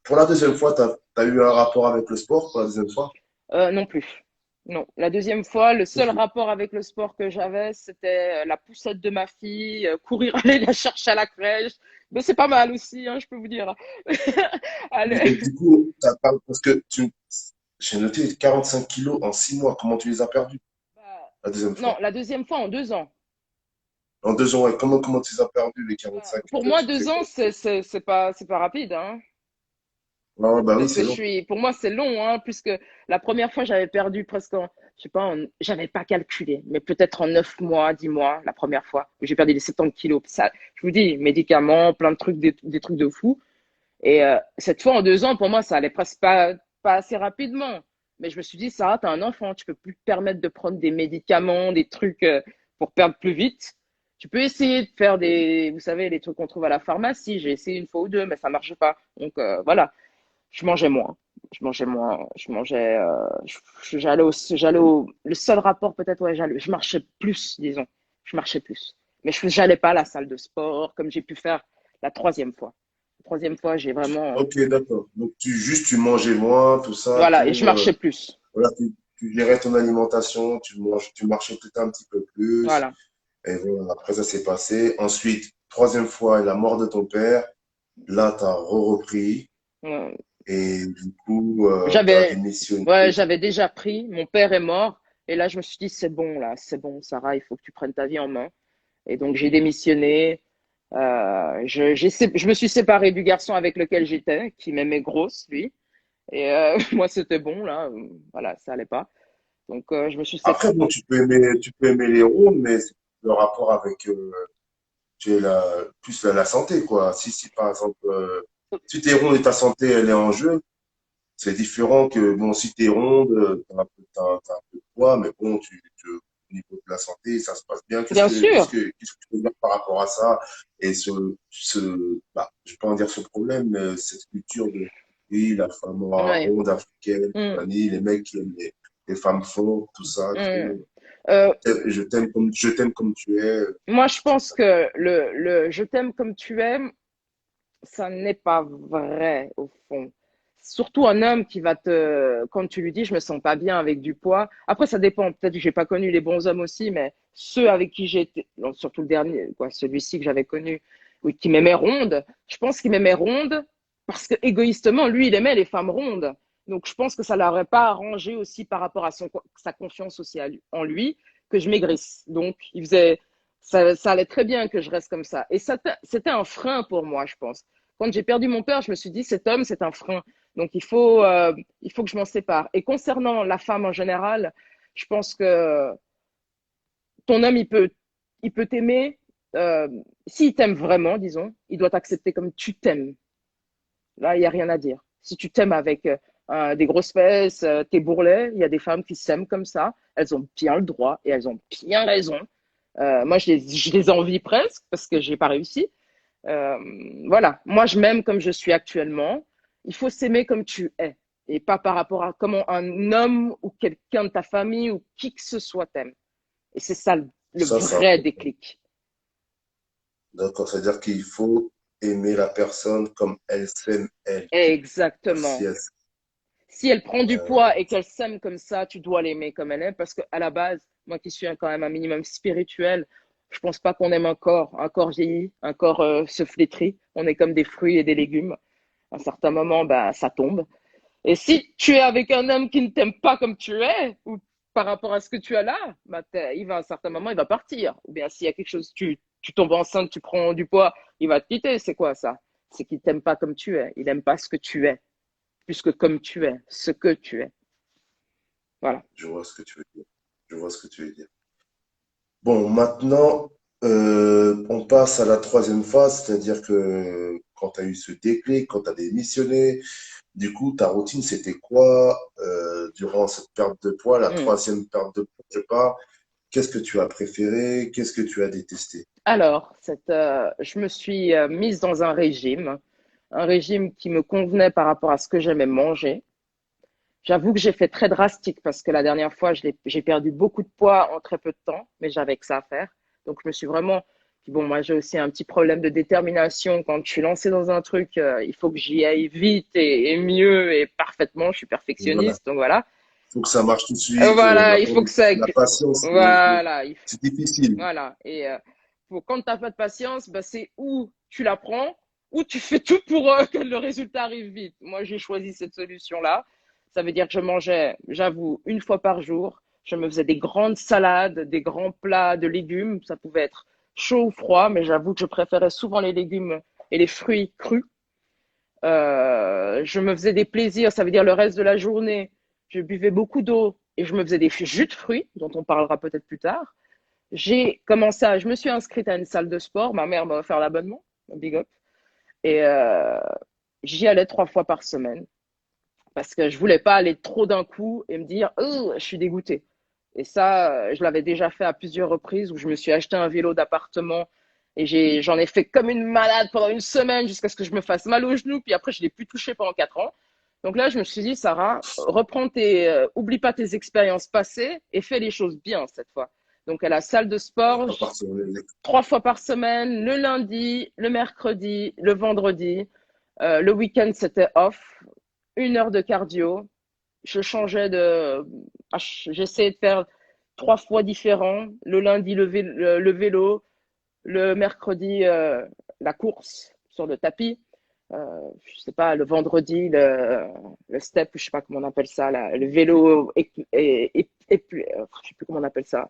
pour la deuxième fois, t'as eu un rapport avec le sport pour la deuxième fois? Non plus. Non. La deuxième fois, le seul rapport avec le sport que j'avais, c'était la poussette de ma fille, courir aller la chercher à la crèche. Mais c'est pas mal aussi, hein, je peux vous dire. Et Allez. du coup, parce que j'ai noté 45 kilos en 6 mois. Comment tu les as perdus Bah, la deuxième non, fois? la deuxième fois en 2 ans. En 2 ans, ouais. Comment tu les as perdus, les Bah, 45 pour que moi, tu 2 ans, fais? c'est pas rapide, hein. Ah, bah oui, Parce que c'est long. pour moi, c'est long, hein, puisque la première fois, j'avais perdu presque, je sais pas, j'avais pas calculé, mais peut-être en 9 mois, 10 mois, la première fois, où j'ai perdu les 70 kilos. Ça, je vous dis, médicaments, plein de trucs, des trucs de fou. Et cette fois, en 2 ans, pour moi, ça allait presque pas assez rapidement. Mais je me suis dit, Sarah, t'as un enfant, tu peux plus te permettre de prendre des médicaments, des trucs pour perdre plus vite. Tu peux essayer de faire vous savez, les trucs qu'on trouve à la pharmacie. J'ai essayé une fois ou deux, mais ça marche pas. Donc voilà, je mangeais moins. Je mangeais moins. Je mangeais. Le seul rapport peut-être, ouais, je marchais plus, disons. Je marchais plus. Mais j'allais pas à la salle de sport comme j'ai pu faire la troisième fois. La troisième fois, j'ai vraiment. Ok, d'accord. Donc, tu mangeais moins, tout ça, Voilà, et je marchais plus. voilà, tu gérais ton alimentation, tu marchais peut-être un petit peu plus. Voilà. Et voilà, après, ça s'est passé. Ensuite, troisième fois, la mort de ton père. Là, tu as repris. Euh, Et du coup, tu as J'avais, démissionné. ouais, j'avais déjà pris. Mon père est mort. Et là, je me suis dit, c'est bon, là, c'est bon, Sarah, il faut que tu prennes ta vie en main. Et donc, j'ai démissionné. Je me suis séparée du garçon avec lequel j'étais, qui m'aimait grosse, lui. Et moi, c'était bon, là. Voilà, ça allait pas. Donc, je me suis séparée. Après, bon, tu peux aimer les rôles, mais c'est le rapport avec plus la santé, quoi. Si par exemple, si t'es rond et ta santé, elle est en jeu, c'est différent que, bon, si t'es ronde, t'as un peu de poids, mais bon, au niveau de la santé, ça se passe bien. Bien sûr. Qu'est-ce que tu peux dire par rapport à ça? Et je vais pas en dire ce problème, mais cette culture de, oui, la femme Ouais. ronde africaine, Mm, les mecs qui aiment les femmes fortes, tout ça, mm. tout. Euh, Je t'aime comme tu es. Moi, je pense que je t'aime comme tu aimes, ça n'est pas vrai au fond. Surtout un homme qui va quand tu lui dis, je me sens pas bien avec du poids. Après, ça dépend. Peut-être que j'ai pas connu les bons hommes aussi, mais ceux avec qui j'ai été, non, surtout le dernier, quoi, celui-ci que j'avais connu, oui, qui m'aimait ronde. Je pense qu'il m'aimait ronde parce que égoïstement, lui, il aimait les femmes rondes. Donc, je pense que ça l'aurait pas arrangé aussi par rapport à sa confiance aussi en lui que je maigrisse. Donc, ça allait très bien que je reste comme ça. Et ça, c'était un frein pour moi, je pense. Quand j'ai perdu mon père, je me suis dit, cet homme, c'est un frein. Donc, il faut que je m'en sépare. Et concernant la femme en général, je pense que ton homme, il peut t'aimer. Euh, S'il t'aime vraiment, disons, il doit t'accepter comme tu t'aimes. Là, il n'y a rien à dire. Si tu t'aimes avec des grosses fesses, tes bourrelets, il y a des femmes qui s'aiment comme ça. Elles ont bien le droit et elles ont bien raison. Moi, je les envie presque parce que j'ai pas réussi. Euh, voilà, moi je m'aime comme je suis actuellement. Il faut s'aimer comme tu es et pas par rapport à comment un homme ou quelqu'un de ta famille ou qui que ce soit t'aime. Et c'est ça le Ça, c'est vrai important. déclic. D'accord, c'est-à-dire qu'il faut aimer la personne comme elle s'aime elle. Si Exactement. elle, Si elle prend du euh, poids et qu'elle s'aime comme ça, tu dois l'aimer comme elle est parce qu'à la base, moi qui suis quand même un minimum spirituel, je pense pas qu'on aime un corps vieilli, un corps se flétrit. On est comme des fruits et des légumes. À un certain moment, bah, ça tombe. Et si tu es avec un homme qui ne t'aime pas comme tu es, ou par rapport à ce que tu as là, bah il va à un certain moment, il va partir. Ou bien s'il y a quelque chose, tu tombes enceinte, tu prends du poids, il va te quitter. C'est quoi ça? C'est qu'il t'aime pas comme tu es. Il n'aime pas ce que tu es, plus que comme tu es, ce que tu es. Voilà. je vois ce que tu veux dire. Je vois ce que tu veux dire. Bon, maintenant, on passe à la troisième phase, c'est-à-dire que quand tu as eu ce déclic, quand tu as démissionné, du coup, ta routine, c'était quoi durant cette perte de poids, la Hmm. troisième perte de poids, je pars. Qu'est-ce que tu as préféré? Qu'est-ce que tu as détesté? Alors, je me suis mise dans un régime qui me convenait par rapport à ce que j'aimais manger. J'avoue que j'ai fait très drastique parce que la dernière fois, j'ai perdu beaucoup de poids en très peu de temps, mais j'avais que ça à faire. Donc, je me suis vraiment. Puis bon, moi, j'ai aussi un petit problème de détermination. Quand je suis lancée dans un truc, il faut que j'y aille vite et mieux et parfaitement. Je suis Voilà. perfectionniste, donc voilà. Faut que ça marche tout de suite. Voilà, il faut que ça. La patience, Voilà, c'est difficile. voilà. Et quand tu n'as pas de patience, bah, c'est où tu la prends, ou tu fais tout pour que le résultat arrive vite. Moi, j'ai choisi cette solution-là. Ça veut dire que je mangeais, j'avoue, une fois par jour. Je me faisais des grandes salades, des grands plats de légumes. Ça pouvait être chaud ou froid, mais j'avoue que je préférais souvent les légumes et les fruits crus. Je me faisais des plaisirs, ça veut dire le reste de la journée, je buvais beaucoup d'eau et je me faisais des jus de fruits, dont on parlera peut-être plus tard. Je me suis inscrite à une salle de sport, ma mère m'a offert l'abonnement, big up, et j'y allais 3 fois par semaine parce que je voulais pas aller trop d'un coup et me dire, oh, je suis dégoûtée. Et ça, je l'avais déjà fait à plusieurs reprises où je me suis acheté un vélo d'appartement et j'en ai fait comme une malade pendant une semaine jusqu'à ce que je me fasse mal aux genoux. Puis après, je l'ai plus touché pendant 4 ans. Donc là, je me suis dit, Sarah, oublie pas tes expériences passées et fais les choses bien cette fois. Donc à la salle de sport, À partir de 3 fois par semaine, le lundi, le mercredi, le vendredi. Le week-end, c'était off. 1 heure de cardio. Je changeais de. J'essayais de faire 3 fois différents. Le lundi, le vélo. Le mercredi, la course sur le tapis. Je sais pas, le vendredi, le step, je sais pas comment on appelle ça, là, le vélo, je sais plus comment on appelle ça.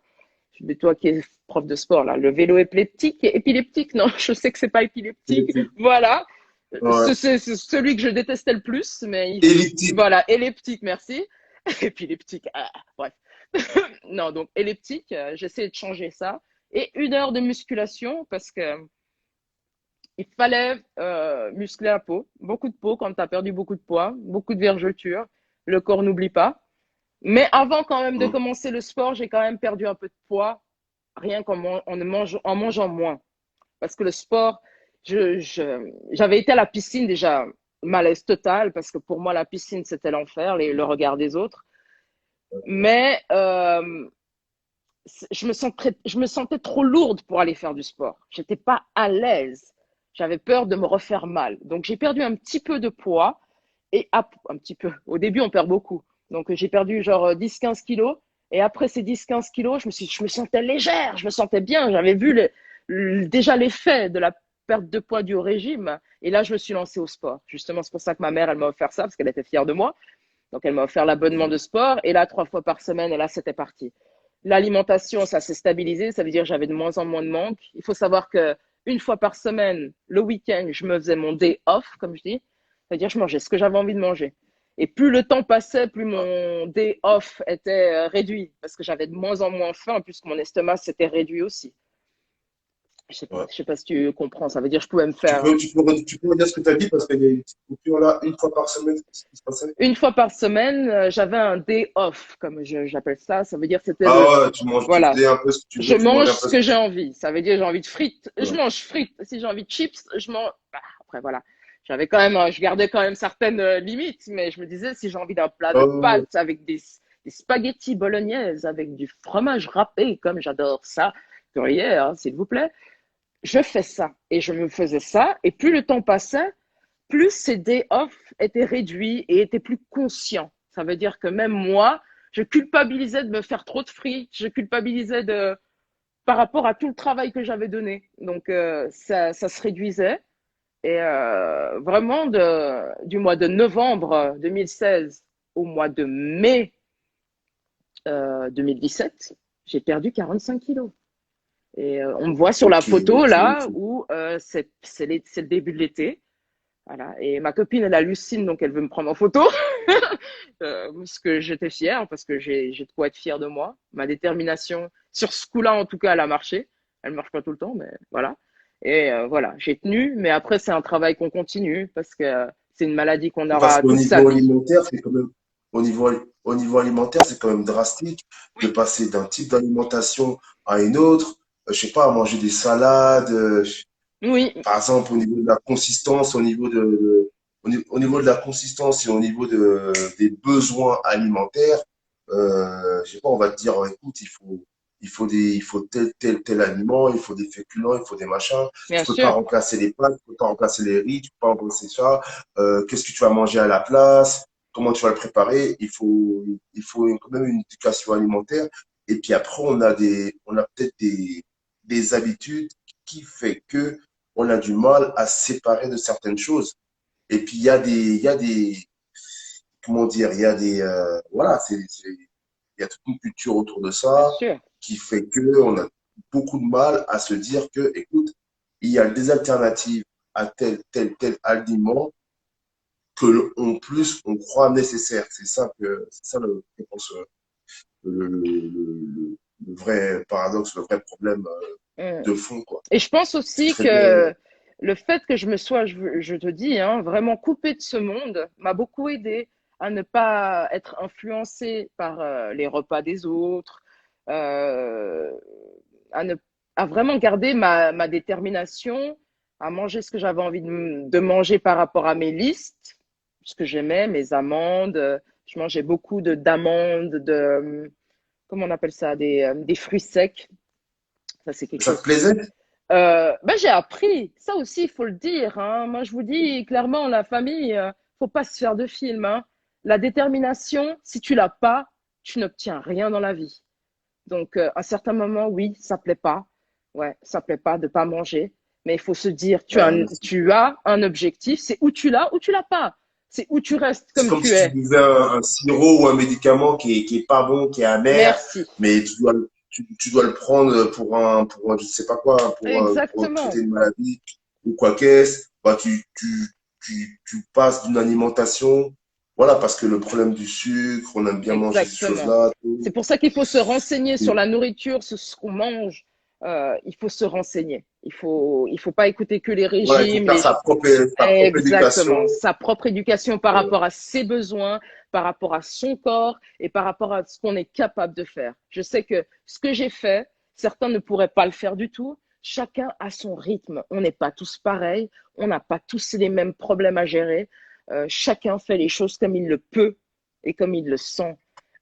De toi qui es prof de sport, là, le vélo épileptique, non, je sais que c'est pas épileptique. elliptique. Voilà, Ouais. c'est celui que je détestais le plus, mais Elliptique. voilà, elliptique, merci. Épileptique, bref. Non, donc elliptique, j'essaie de changer ça. Et 1 heure de musculation parce que il fallait muscler la peau, beaucoup de peau quand tu as perdu beaucoup de poids, beaucoup de vergetures. Le corps n'oublie pas. Mais avant quand même de Mm. commencer le sport, j'ai quand même perdu un peu de poids, rien en mangeant moins. Parce que le sport, j'avais été à la piscine déjà, malaise total, parce que pour moi, la piscine, c'était l'enfer, le regard des autres. Mais je me sentais trop lourde pour aller faire du sport. J'étais pas à l'aise. J'avais peur de me refaire mal. Donc, j'ai perdu un petit peu de poids et un petit peu. Au début, on perd beaucoup. Donc, j'ai perdu genre 10-15 kilos. Et après ces 10-15 kilos, je me sentais légère, je me sentais bien. J'avais vu déjà l'effet de la perte de poids du régime. Et là, je me suis lancée au sport. Justement, c'est pour ça que ma mère, elle m'a offert ça, parce qu'elle était fière de moi. Donc, elle m'a offert l'abonnement de sport. Et là, 3 fois par semaine, et là, c'était parti. L'alimentation, ça s'est stabilisé. Ça veut dire que j'avais de moins en moins de manque. Il faut savoir que 1 fois par semaine, le week-end, je me faisais mon day off, comme je dis. C'est-à-dire, je mangeais ce que j'avais envie de manger. Et plus le temps passait, plus mon day off était réduit. Parce que j'avais de moins en moins faim, puisque mon estomac s'était réduit aussi. Ouais. Je sais pas si tu comprends. Ça veut dire que je pouvais me Tu faire peux, tu peux, tu peux redire ce que tu as dit parce qu'il y a une petite coupure là, 1 fois par semaine, c'est ce qui se passait? 1 fois par semaine, j'avais un day off, comme j'appelle ça. Ça veut dire que c'était Ah ouais, tu manges, tu voilà, faisais un peu ce que tu je veux, tu mange manges un ce peu ce que que j'ai tu envie. Ça veut dire j'ai envie de frites, veux. je Ouais. mange frites. Si j'ai envie de chips, je mange. Après voilà, je gardais quand même certaines limites, mais je me disais si j'ai envie d'un plat de Oh, pâtes avec des spaghettis bolognaises avec du fromage râpé, comme j'adore ça, gruyère, hein, s'il vous plaît, je fais ça et je me faisais ça. Et plus le temps passait, plus ces day off étaient réduits et étaient plus conscients. Ça veut dire que même moi, je culpabilisais de me faire trop de frites, je culpabilisais par rapport à tout le travail que j'avais donné. Donc, ça se réduisait. Et vraiment, du mois de novembre 2016 au mois de mai 2017, j'ai perdu 45 kilos. Et on me voit sur la ok, photo ok, là ok. où c'est le début de l'été. Voilà. Et ma copine, elle hallucine, donc elle veut me prendre en photo. Parce que j'étais fière, parce que j'ai de quoi être fière de moi. Ma détermination, sur ce coup-là, en tout cas, elle a marché. Elle ne marche pas tout le temps, mais voilà. Et voilà, j'ai tenu, mais après, c'est un travail qu'on continue, parce que c'est une maladie qu'on Parce aura qu'au toute sa niveau vie. alimentaire, c'est quand même, au niveau alimentaire, c'est quand même drastique de Oui, passer d'un type d'alimentation à une autre. Je sais pas, à manger des salades, oui, par exemple, au niveau de la consistance, au niveau de la consistance et au niveau des besoins alimentaires, je sais pas, on va te dire, écoute, il faut tel aliment, il faut des féculents, il faut des machins. Tu bien peux pas sûr, remplacer les pâtes, tu peux pas remplacer les riz, tu peux pas remplacer ça. Qu'est-ce que tu vas manger à la place? Comment tu vas le préparer? Il faut quand même une éducation alimentaire. Et puis après, on a peut-être des habitudes qui fait que on a du mal à se séparer de certaines choses. Et puis il y a des, comment dire, il y a des, voilà, il y a toute une culture autour de bien ça sûr. qui fait que on a beaucoup de mal à se dire que, écoute, il y a des alternatives à tel aliment que en plus on croit nécessaire. C'est ça je pense, le vrai paradoxe, le vrai problème Mm. de fond, quoi. Et je pense C'est aussi très bien. que le fait que je me sois, je te dis, hein, vraiment coupée de ce monde m'a beaucoup aidé à ne pas être influencée par les repas des autres, euh, à, ne, à vraiment garder ma détermination, à manger ce que j'avais envie de manger par rapport à mes listes, ce que j'aimais, mes amandes. Je mangeais beaucoup d'amandes, comment on appelle ça, des fruits secs. Ça, c'est quelque Ça te chose. plaisait? Ben, j'ai appris, ça aussi, il faut le dire, hein. Moi, je vous dis clairement, la famille, faut pas se faire de film, hein. La détermination, si tu l'as pas, tu n'obtiens rien dans la vie. Donc, à un certain moment, oui, ça plaît pas. Ouais, ça plaît pas de pas manger. Mais il faut se dire, Ouais, tu as un objectif, c'est où tu l'as ou tu l'as pas. C'est où tu restes c'est comme comme tu si tu es. buvais un sirop ou un médicament qui est pas bon, qui est amer, Merci. mais tu dois le prendre pour un, je sais pas quoi, pour traiter Exactement. une maladie ou quoi qu'est-ce. Bah, tu passes d'une alimentation, voilà, parce que le problème du sucre, on aime bien manger ces Exactement. choses-là, C'est tout. pour ça qu'il faut se renseigner sur Et la nourriture, sur ce qu'on mange. Il faut se renseigner. Il faut pas écouter que les voilà, il faut régimes, faire sa propre éducation. exactement, sa propre éducation par Voilà. rapport à ses besoins, par rapport à son corps et par rapport à ce qu'on est capable de faire. Je sais que ce que j'ai fait, certains ne pourraient pas le faire du tout. Chacun a son rythme. On n'est pas tous pareils. On n'a pas tous les mêmes problèmes à gérer. Chacun fait les choses comme il le peut et comme il le sent.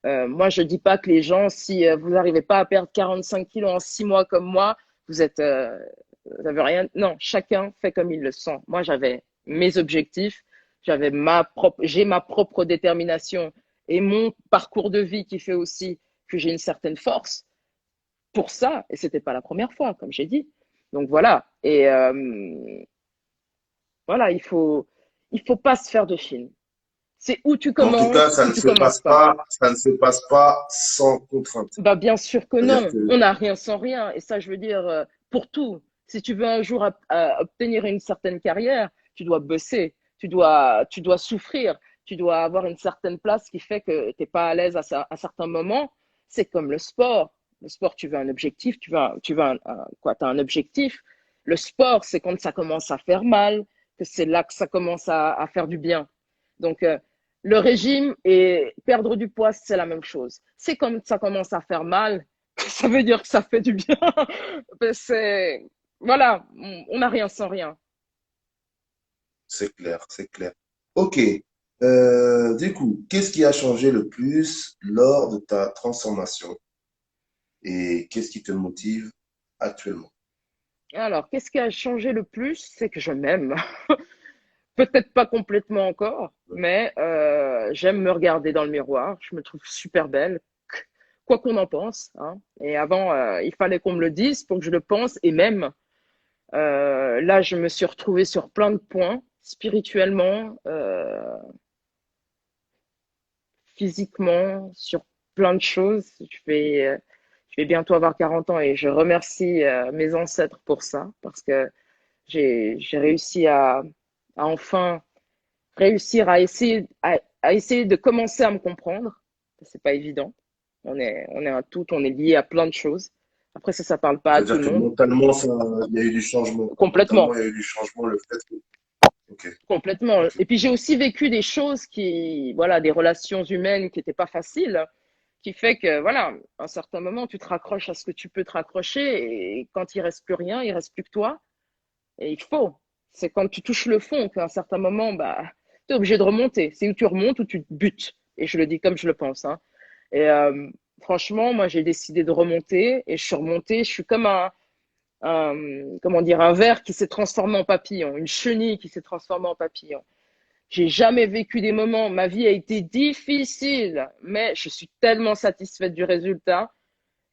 Moi, je dis pas que les gens, si vous n'arrivez pas à perdre 45 kilos en 6 mois comme moi, vous êtes, vous avez rien. Non, chacun fait comme il le sent. Moi, j'avais mes objectifs, j'ai ma propre détermination et mon parcours de vie qui fait aussi que j'ai une certaine force pour ça. Et c'était pas la première fois, comme j'ai dit. Donc voilà. Et voilà, il faut pas se faire de film. C'est où tu En tout cas, commences ou tu commences pas. ça ne se passe pas sans contrainte. Bah, bien sûr que C'est-à-dire non. que On n'a rien sans rien. Et ça, je veux dire, pour tout. Si tu veux un jour obtenir une certaine carrière, tu dois bosser, tu dois souffrir, tu dois avoir une certaine place qui fait que tu n'es pas à l'aise à certains moments. C'est comme le sport. Le sport, tu veux un objectif, tu veux quoi, t'as un objectif. Le sport, c'est quand ça commence à faire mal, que c'est là que ça commence à faire du bien. Donc, le régime et perdre du poids, c'est la même chose. C'est comme ça commence à faire mal, ça veut dire que ça fait du bien. C'est, voilà, on n'a rien sans rien. c'est clair, c'est clair. Ok. Du coup, qu'est-ce qui a changé le plus lors de ta transformation et qu'est-ce qui te motive actuellement? Alors, qu'est-ce qui a changé le plus? C'est que je m'aime. Peut-être pas complètement encore, mais j'aime me regarder dans le miroir. Je me trouve super belle, quoi qu'on en pense, hein. Et avant, il fallait qu'on me le dise pour que je le pense. Et même, là, je me suis retrouvée sur plein de points, spirituellement, physiquement, sur plein de choses. Je vais bientôt avoir 40 ans et je remercie mes ancêtres pour ça parce que j'ai réussi à enfin réussir à essayer de commencer à me comprendre. C'est pas évident. On est un tout, on est lié à plein de choses. Après, ça parle pas à tout C'est-à-dire le que monde. mentalement, il y a eu du changement. Mentalement, Complètement. il y a eu du changement, le fait que. Ok, Complètement. ok. Et puis j'ai aussi vécu des choses voilà, des relations humaines qui n'étaient pas faciles, qui fait que, voilà, à un certain moment, tu te raccroches à ce que tu peux te raccrocher, et quand il reste plus rien, il reste plus que toi, et il faut. C'est quand tu touches le fond qu'à un certain moment, bah, tu es obligé de remonter. C'est où tu remontes ou tu te butes. Et je le dis comme je le pense, hein. Et franchement, moi, j'ai décidé de remonter, et je suis remontée. Je suis comme comment dire, un ver qui s'est transformé en papillon, une chenille qui s'est transformée en papillon. J'ai jamais vécu des moments, ma vie a été difficile, mais je suis tellement satisfaite du résultat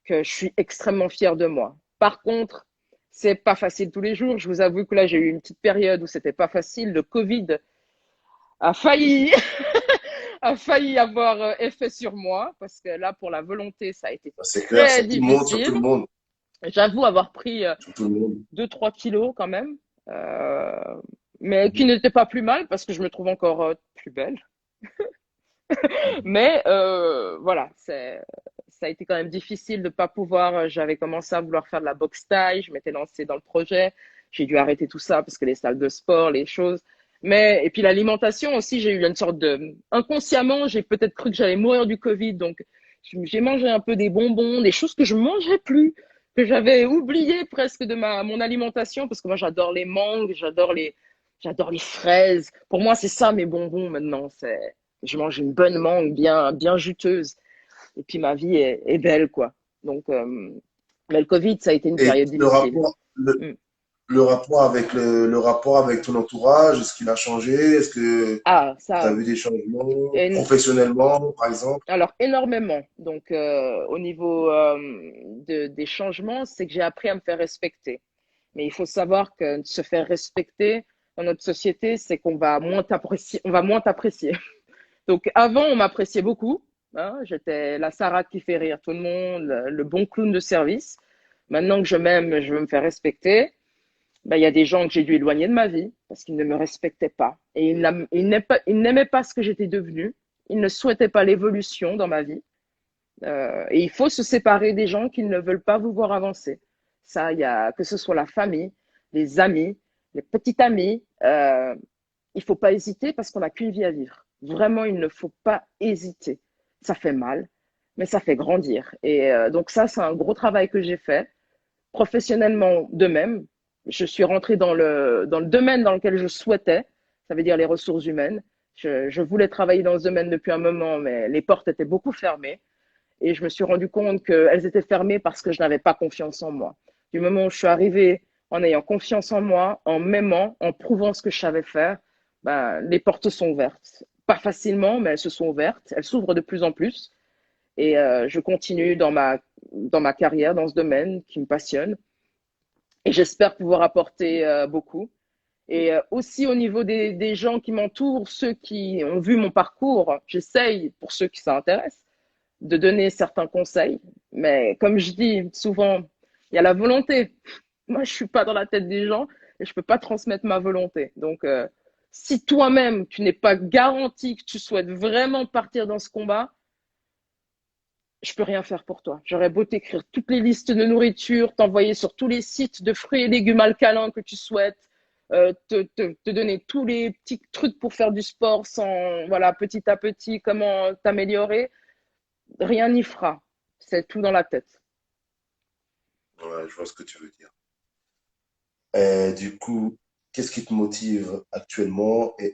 que je suis extrêmement fière de moi. Par contre, c'est pas facile tous les jours. Je vous avoue que là, j'ai eu une petite période où c'était pas facile. Le Covid a failli, a failli avoir effet sur moi parce que là, pour la volonté, ça a été C'est clair, très sur tout difficile. le monde, J'avoue avoir pris sur tout le monde. 2-3 kilos quand même, euh, mais qui n'était pas plus mal parce que je me trouve encore plus belle. Mais voilà, ça a été quand même difficile de pas pouvoir. J'avais commencé à vouloir faire de la boxe thaï, je m'étais lancée dans le projet. J'ai dû arrêter tout ça parce que les salles de sport, les choses. Mais et puis l'alimentation aussi, j'ai eu une sorte de inconsciemment, j'ai peut-être cru que j'allais mourir du Covid, donc j'ai mangé un peu des bonbons, des choses que je mangeais plus, que j'avais oublié presque de mon alimentation parce que moi j'adore les mangues, j'adore les fraises. Pour moi, c'est ça mes bonbons maintenant. Je mange une bonne mangue bien juteuse. Et puis ma vie est belle, quoi. Donc, mais le Covid, ça a été une Et période difficile. Mm. le rapport avec ton entourage, est-ce qu'il a changé? Est-ce que Ah, tu as ça, vu des changements et professionnellement, par exemple? alors énormément. Donc, au niveau des changements, c'est que j'ai appris à me faire respecter. Mais il faut savoir que se faire respecter dans notre société, c'est qu'on va moins t'apprécier, on va moins t'apprécier. Donc avant, on m'appréciait beaucoup. Hein, j'étais la Sarah qui fait rire tout le monde, le bon clown de service. Maintenant que je m'aime, je veux me faire respecter. Ben, il y a des gens que j'ai dû éloigner de ma vie parce qu'ils ne me respectaient pas. Et ils n'aimaient pas ce que j'étais devenue. Ils ne souhaitaient pas l'évolution dans ma vie. Et il faut se séparer des gens qui ne veulent pas vous voir avancer. Ça, il y a, que ce soit la famille, les amis, les petits amis, il faut pas hésiter parce qu'on n'a qu'une vie à vivre. Vraiment, il ne faut pas hésiter. Ça fait mal, mais ça fait grandir. Et donc ça, c'est un gros travail que j'ai fait. Professionnellement, de même, je suis rentrée dans le domaine dans lequel je souhaitais, ça veut dire les ressources humaines. Je voulais travailler dans ce domaine depuis un moment, mais les portes étaient beaucoup fermées. Et je me suis rendu compte qu'elles étaient fermées parce que je n'avais pas confiance en moi. Du moment où je suis arrivée en ayant confiance en moi, en m'aimant, en prouvant ce que je savais faire, ben, les portes sont ouvertes. Pas facilement, mais elles se sont ouvertes. Elles s'ouvrent de plus en plus. Et je continue dans ma carrière, dans ce domaine qui me passionne. Et j'espère pouvoir apporter beaucoup. Et aussi au niveau des gens qui m'entourent, ceux qui ont vu mon parcours, j'essaye, pour ceux qui s'intéressent, de donner certains conseils. Mais comme je dis souvent, il y a la volonté. Moi, je suis pas dans la tête des gens et je peux pas transmettre ma volonté. Donc, si toi-même, tu n'es pas garanti que tu souhaites vraiment partir dans ce combat, je peux rien faire pour toi. J'aurais beau t'écrire toutes les listes de nourriture, t'envoyer sur tous les sites de fruits et légumes alcalins que tu souhaites, te donner tous les petits trucs pour faire du sport sans, voilà, petit à petit, comment t'améliorer. Rien n'y fera. C'est tout dans la tête. Ouais, je vois ce que tu veux dire. Du coup, qu'est-ce qui te motive actuellement et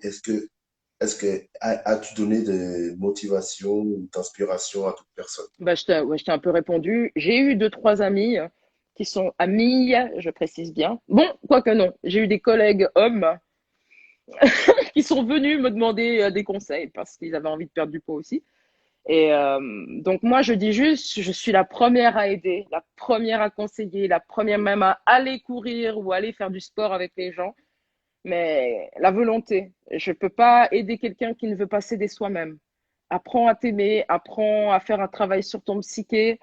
as-tu donné de motivation ou d'inspiration à toute personne? Bah, ouais, je t'ai un peu répondu. J'ai eu deux, trois amis qui sont amis, je précise bien. Bon, quoique non. J'ai eu des collègues hommes qui sont venus me demander des conseils parce qu'ils avaient envie de perdre du poids aussi. Et donc moi, je dis juste, je suis la première à aider, la première à conseiller, la première même à aller courir ou aller faire du sport avec les gens. Mais la volonté, je peux pas aider quelqu'un qui ne veut pas s'aider soi-même. Apprends à t'aimer, apprends à faire un travail sur ton psyché.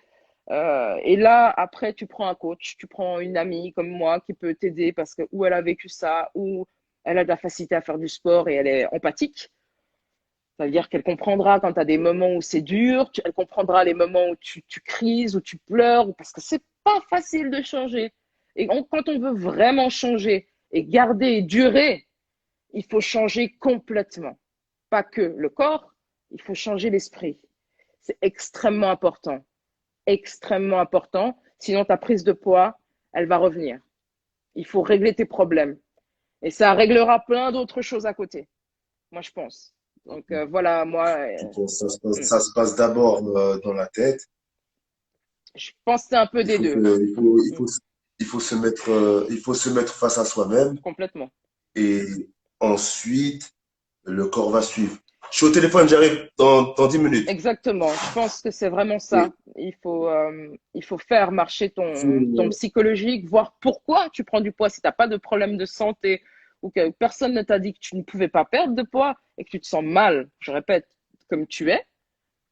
Et là, après, tu prends un coach, tu prends une amie comme moi qui peut t'aider parce que ou elle a vécu ça, ou elle a de la facilité à faire du sport et elle est empathique. Ça veut dire qu'elle comprendra quand tu as des moments où c'est dur, elle comprendra les moments où tu crises, où tu pleures, parce que c'est pas facile de changer. Et quand on veut vraiment changer et garder et durer, il faut changer complètement. Pas que le corps, il faut changer l'esprit. C'est extrêmement important. Extrêmement important. Sinon, ta prise de poids, elle va revenir. Il faut régler tes problèmes. Et ça réglera plein d'autres choses à côté. Moi, je pense. Donc, voilà, moi, Je pense que ça se passe d'abord dans la tête. je pense que c'est un peu Il des faut deux. que, Mm, il faut se mettre face à soi-même complètement. et ensuite, le corps va suivre. Je suis au téléphone, j'arrive dans 10 minutes. Exactement. Je pense que c'est vraiment ça. Oui. Il faut faire marcher ton Faut- psychologique, voir pourquoi tu prends du poids. Si tu n'as pas de problème de santé ou que personne ne t'a dit que tu ne pouvais pas perdre de poids et que tu te sens mal, je répète, comme tu es,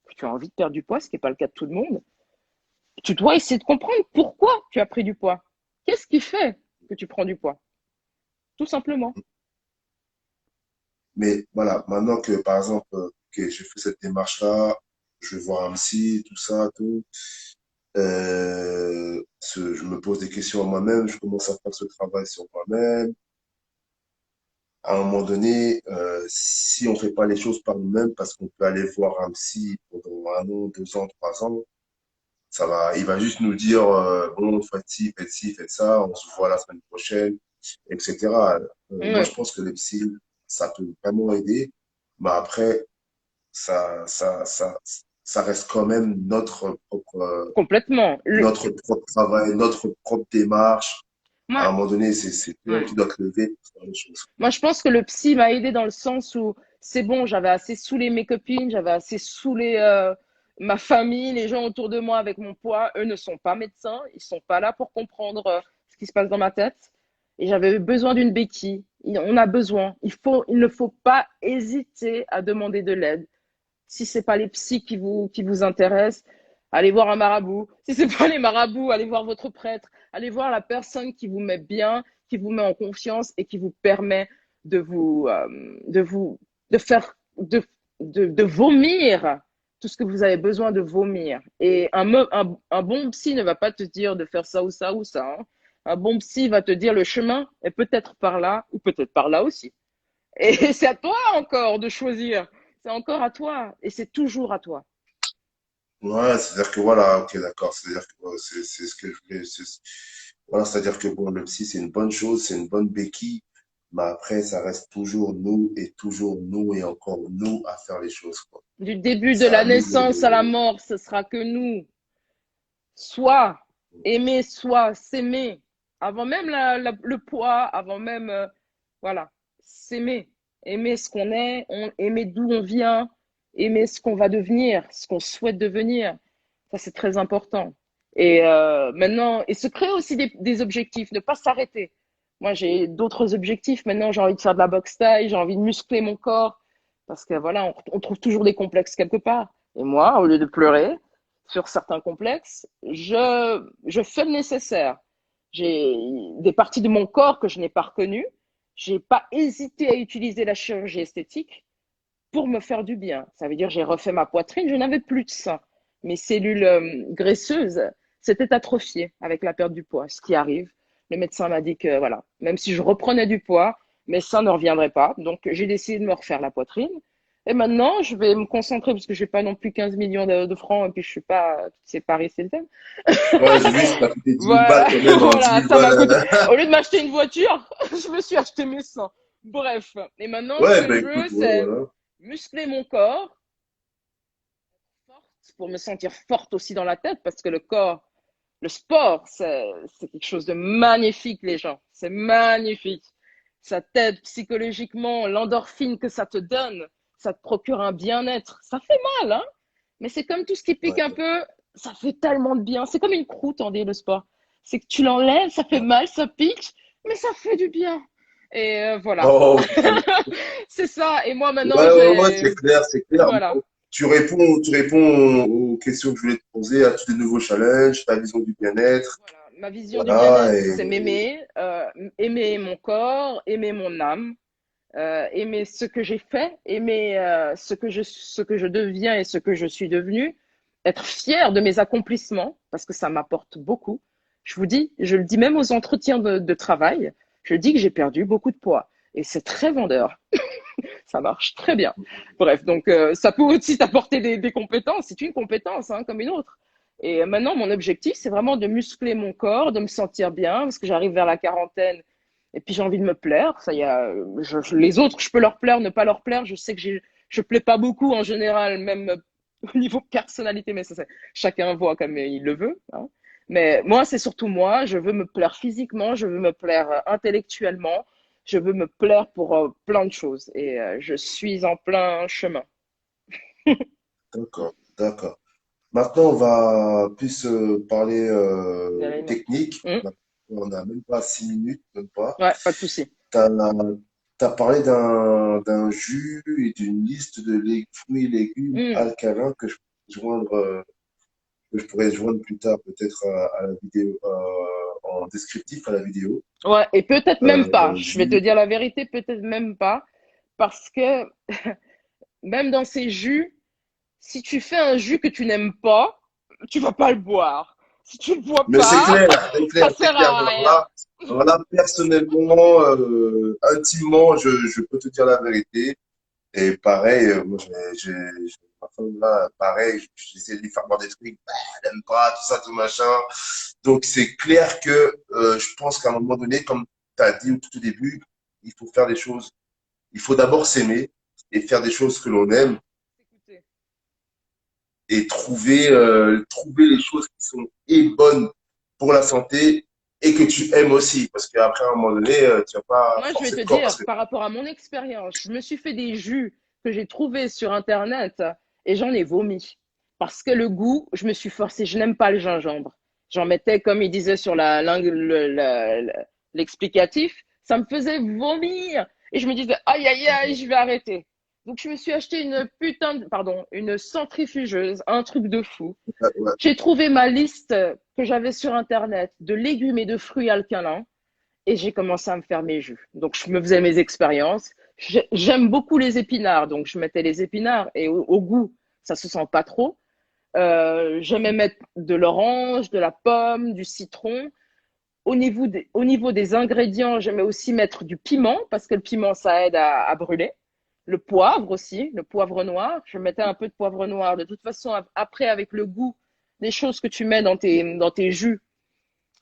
que tu as envie de perdre du poids, ce qui n'est pas le cas de tout le monde, tu dois essayer de comprendre pourquoi tu as pris du poids. Qu'est-ce qui fait que tu prends du poids? Tout simplement. Mais voilà, maintenant que, par exemple, ok, j'ai fait cette démarche-là, je vais voir un psy, tout ça, tout. Je me pose des questions à moi-même, je commence à faire ce travail sur moi-même. À un moment donné, si on fait pas les choses par nous-mêmes, parce qu'on peut aller voir un psy pendant 1 an, 2 ans, 3 ans, il va juste nous dire, bon, faites ci, faites ça, on se voit la semaine prochaine, etc. Moi, je Ouais, pense que les psys, ça peut vraiment aider, mais après, ça, ça, ça, ça reste quand même complètement. notre propre travail, notre propre démarche. À Moi, un moment donné, c'est toi ouais. qui dois te lever pour faire les choses. Moi, je pense que le psy m'a aidé dans le sens où c'est bon, j'avais assez saoulé mes copines, j'avais assez saoulé ma famille, les gens autour de moi avec mon poids. Eux ne sont pas médecins, ils sont pas là pour comprendre ce qui se passe dans ma tête. Et j'avais besoin d'une béquille. On a besoin. Il ne faut pas hésiter à demander de l'aide. Si c'est pas les psys qui vous intéressent, allez voir un marabout. Si c'est pas les marabouts, allez voir votre prêtre. Allez voir la personne qui vous met bien, qui vous met en confiance et qui vous permet de de faire, de vomir tout ce que vous avez besoin de vomir. Et un bon psy ne va pas te dire de faire ça ou ça ou ça, hein. Un bon psy va te dire le chemin est peut-être par là ou peut-être par là aussi. Et c'est à toi encore de choisir. C'est encore à toi. Et c'est toujours à toi. Ouais, c'est-à-dire que voilà, ok, d'accord. C'est-à-dire que c'est ce que je voulais. Voilà, c'est-à-dire que bon, le psy, c'est une bonne chose, c'est une bonne béquille, mais après, ça reste toujours nous et encore nous à faire les choses, quoi. Du début de C'est la à nous naissance à la mort, ce sera que nous. Soit aimer, soit s'aimer. Avant même le poids, avant même, voilà, s'aimer. Aimer ce qu'on est, aimer d'où on vient, aimer ce qu'on va devenir, ce qu'on souhaite devenir. Ça, c'est très important. Et maintenant, et se créer aussi des objectifs, ne pas s'arrêter. Moi, j'ai d'autres objectifs. Maintenant, j'ai envie de faire de la boxe taille, j'ai envie de muscler mon corps. Parce que voilà, on trouve toujours des complexes quelque part. Et moi, au lieu de pleurer sur certains complexes, je fais le nécessaire. J'ai des parties de mon corps que je n'ai pas reconnues. J'ai pas hésité à utiliser la chirurgie esthétique pour me faire du bien. Ça veut dire j'ai refait ma poitrine, je n'avais plus de sein. Mes cellules graisseuses s'étaient atrophiées avec la perte du poids, ce qui arrive. Le médecin m'a dit que voilà, même si je reprenais du poids, mes seins ne reviendraient pas. Donc j'ai décidé de me refaire la poitrine. Et maintenant, je vais me concentrer parce que je n'ai pas non plus 15 millions de francs et puis je suis pas, c'est Paris, c'est le thème. Ouais, j'ai vu, ça t'a coûté 10 000 balles Voilà, quand même, hein, 10 voilà, 000 ça m'a balles. coûté. Au lieu de m'acheter une voiture, je me suis acheté mes seins. Bref, et maintenant, ce Ouais, que bah je écoute, veux, ouais, c'est voilà. muscler mon corps, forte, pour me sentir forte aussi dans la tête, parce que le corps, le sport, c'est quelque chose de magnifique, les gens. C'est magnifique. Ça t'aide psychologiquement, l'endorphine que ça te donne, ça te procure un bien-être. Ça fait mal, hein? Mais c'est comme tout ce qui pique Ouais, un peu, ça fait tellement de bien. C'est comme une croûte en dit le sport. C'est que tu l'enlèves, ça fait ouais. mal, ça pique, mais ça fait du bien. Et voilà. Oh, putain. C'est ça. Et moi maintenant, Ouais, ouais, ouais, j'ai, c'est clair, c'est clair. voilà. Tu réponds aux questions que je voulais te poser, à tous les nouveaux challenges, ta vision du bien-être. Voilà, ma vision du Voilà, bien-être, et c'est m'aimer, aimer mon corps, aimer mon âme, aimer ce que j'ai fait, aimer ce que je deviens et ce que je suis devenue, être fier de mes accomplissements, parce que ça m'apporte beaucoup. Je vous dis, je le dis même aux entretiens de travail, je dis que j'ai perdu beaucoup de poids. Et c'est très vendeur, ça marche très bien. Bref, donc ça peut aussi t'apporter des compétences, c'est une compétence hein, comme une autre. Et maintenant, mon objectif, c'est vraiment de muscler mon corps, de me sentir bien, parce que j'arrive vers la quarantaine et puis j'ai envie de me plaire. Ça y a, les autres, je peux leur plaire, ne pas leur plaire. Je sais que je plais pas beaucoup en général, même au niveau personnalité, mais ça, chacun voit comme il le veut. Hein. Mais moi, c'est surtout moi. Je veux me plaire physiquement, je veux me plaire intellectuellement, je veux me plaire pour plein de choses. Et je suis en plein chemin. d'accord, d'accord. Maintenant, on va plus parler technique. Hum. On n'a même pas 6 minutes, même pas. Ouais, pas de souci. Tu as parlé d'un jus et d'une liste de fruits et légumes Hum. alcalins que je pourrais joindre plus tard, peut-être à la vidéo, en descriptif à la vidéo. Ouais, et peut-être même pas. Je vais te Jus. dire la vérité, peut-être même pas. parce que même dans ces jus, si tu fais un jus que tu n'aimes pas, tu vas pas le boire. Si tu le bois Mais c'est pas, clair, c'est clair, ça c'est sert clair. à rien. Alors là, personnellement, intimement, je peux te dire la vérité. Et pareil, moi, ma femme là, pareil, j'essaie de lui faire boire des trucs, bah, elle aime pas, tout ça, tout machin. Donc, c'est clair que je pense qu'à un moment donné, comme tu as dit au tout début, il faut faire des choses. Il faut d'abord s'aimer et faire des choses que l'on aime Écoutez, et trouver les choses qui sont et bonnes pour la santé et que tu aimes aussi. Parce qu'après, à un moment donné, tu vas pas moi, je vais forcer te le corps parce dire, que par rapport à mon expérience, je me suis fait des jus que j'ai trouvés sur Internet et j'en ai vomi. Parce que le goût, je me suis forcée, je n'aime pas le gingembre. J'en mettais, comme il disait sur l'explicatif, ça me faisait vomir. Et je me disais, aïe, aïe, aïe, je vais arrêter. Donc, je me suis acheté une centrifugeuse, un truc de fou. ouais, J'ai trouvé ma liste que j'avais sur Internet de légumes et de fruits alcalins et j'ai commencé à me faire mes jus. Donc, je me faisais mes expériences. J'aime beaucoup les épinards, donc je mettais les épinards et au goût, ça se sent pas trop. J'aimais mettre de l'orange, de la pomme, du citron. Au niveau des ingrédients, j'aimais aussi mettre du piment parce que le piment, ça aide à brûler. Le poivre aussi, le poivre noir. Je mettais un peu de poivre noir. De toute façon, après, avec le goût des choses que tu mets dans tes jus,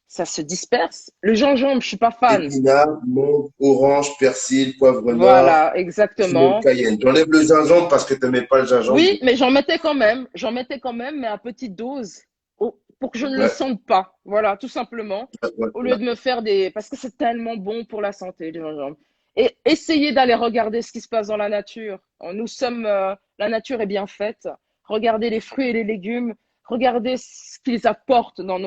ça se disperse. Le gingembre, je suis pas fan. épinards, menthe, orange, persil, poivre noir, Voilà, piment exactement. cayenne. J'enlève le gingembre parce que tu n'aimais pas le gingembre. Oui, mais j'en mettais quand même. J'en mettais quand même, mais à petite dose, pour que je ne le Ouais, sente pas. Voilà, tout simplement. ouais, ouais, Au lieu ouais. de me faire des... Parce que c'est tellement bon pour la santé, le gingembre. Et essayez d'aller regarder ce qui se passe dans la nature. La nature est bien faite. Regardez les fruits et les légumes. Regardez ce qu'ils apportent pour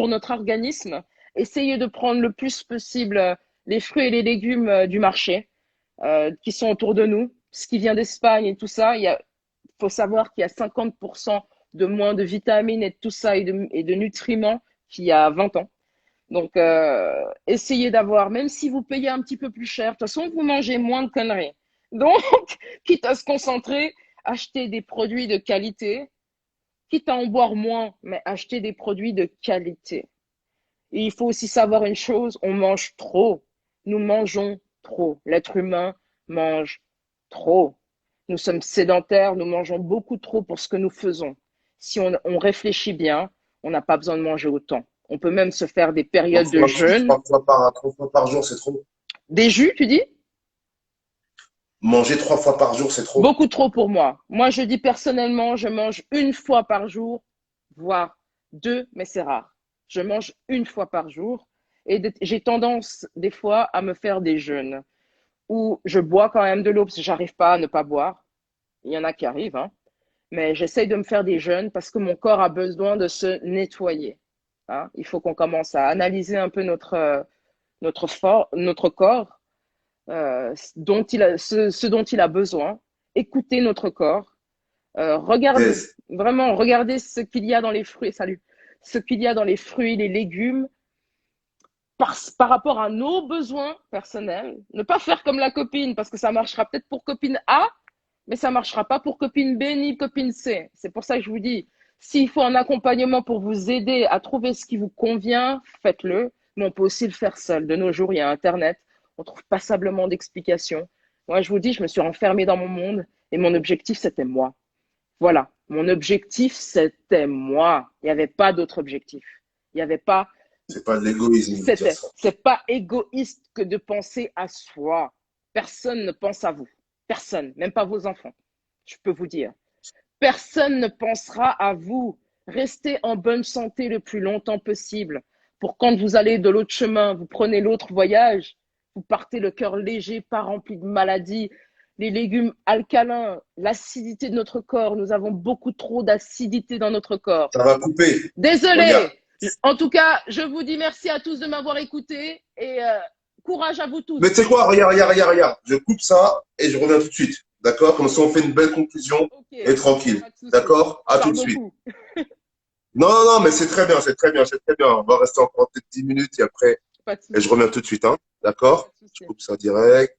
notre organisme. Essayez de prendre le plus possible les fruits et les légumes du marché qui sont autour de nous, ce qui vient d'Espagne et tout ça. Faut savoir qu'il y a 50% de moins de vitamines et de tout ça et de nutriments qu'il y a 20 ans. Donc, essayez d'avoir, même si vous payez un petit peu plus cher, de toute façon, vous mangez moins de conneries. Donc, quitte à se concentrer, achetez des produits de qualité, quitte à en boire moins, mais achetez des produits de qualité. Et il faut aussi savoir une chose, on mange trop. Nous mangeons trop. L'être humain mange trop. Nous sommes sédentaires, nous mangeons beaucoup trop pour ce que nous faisons. Si on réfléchit bien, on n'a pas besoin de manger autant. On peut même se faire des périodes de jeûne. Trois fois par jour, c'est trop. Des jus, tu dis? Manger 3 fois par jour, c'est trop. Beaucoup trop pour moi. Moi, je dis personnellement, je mange une fois par jour, voire deux, mais c'est rare. Je mange une fois par jour et j'ai tendance des fois à me faire des jeûnes où je bois quand même de l'eau parce que j'arrive pas à ne pas boire. Il y en a qui arrivent, hein. Mais j'essaye de me faire des jeûnes parce que mon corps a besoin de se nettoyer, hein. Il faut qu'on commence à analyser un peu notre corps, ce dont il a besoin, écouter notre corps, Yes. regarder ce qu'il y a dans les fruits, ce qu'il y a dans les fruits, les légumes, par rapport à nos besoins personnels. Ne pas faire comme la copine, parce que ça marchera peut-être pour copine A, mais ça marchera pas pour copine B ni copine C. C'est pour ça que je vous dis, s'il faut un accompagnement pour vous aider à trouver ce qui vous convient, faites-le. Mais on peut aussi le faire seul. De nos jours, il y a Internet. On trouve passablement d'explications. Moi, je vous dis, je me suis renfermée dans mon monde et mon objectif, c'était moi. Voilà. Mon objectif, c'était moi. Il n'y avait pas d'autre objectif. Il n'y avait pas, C'est pas de l'égoïsme de dire ça. c'est pas égoïste que de penser à soi. Personne ne pense à vous. Personne, même pas vos enfants. Je peux vous dire. Personne ne pensera à vous. Restez en bonne santé le plus longtemps possible. Pour quand vous allez de l'autre chemin, vous prenez l'autre voyage, vous partez le cœur léger, pas rempli de maladies. Les légumes alcalins, l'acidité de notre corps, nous avons beaucoup trop d'acidité dans notre corps. Ça va couper. Regarde. Désolée. En tout cas, je vous dis merci à tous de m'avoir écouté et courage à vous Mais tu sais tous. quoi? Regarde. Je coupe ça et je reviens tout de suite. D'accord? Comme ça, on fait une belle conclusion Ok, et tranquille. pas de souci. D'accord? Je À tout parle de suite. beaucoup. Non, non, non, mais c'est très bien, c'est très bien, c'est très bien. On va rester encore peut-être 10 minutes et après, Pas de et je souci. reviens tout de suite, hein. D'accord? Pas de Je souci. coupe ça direct.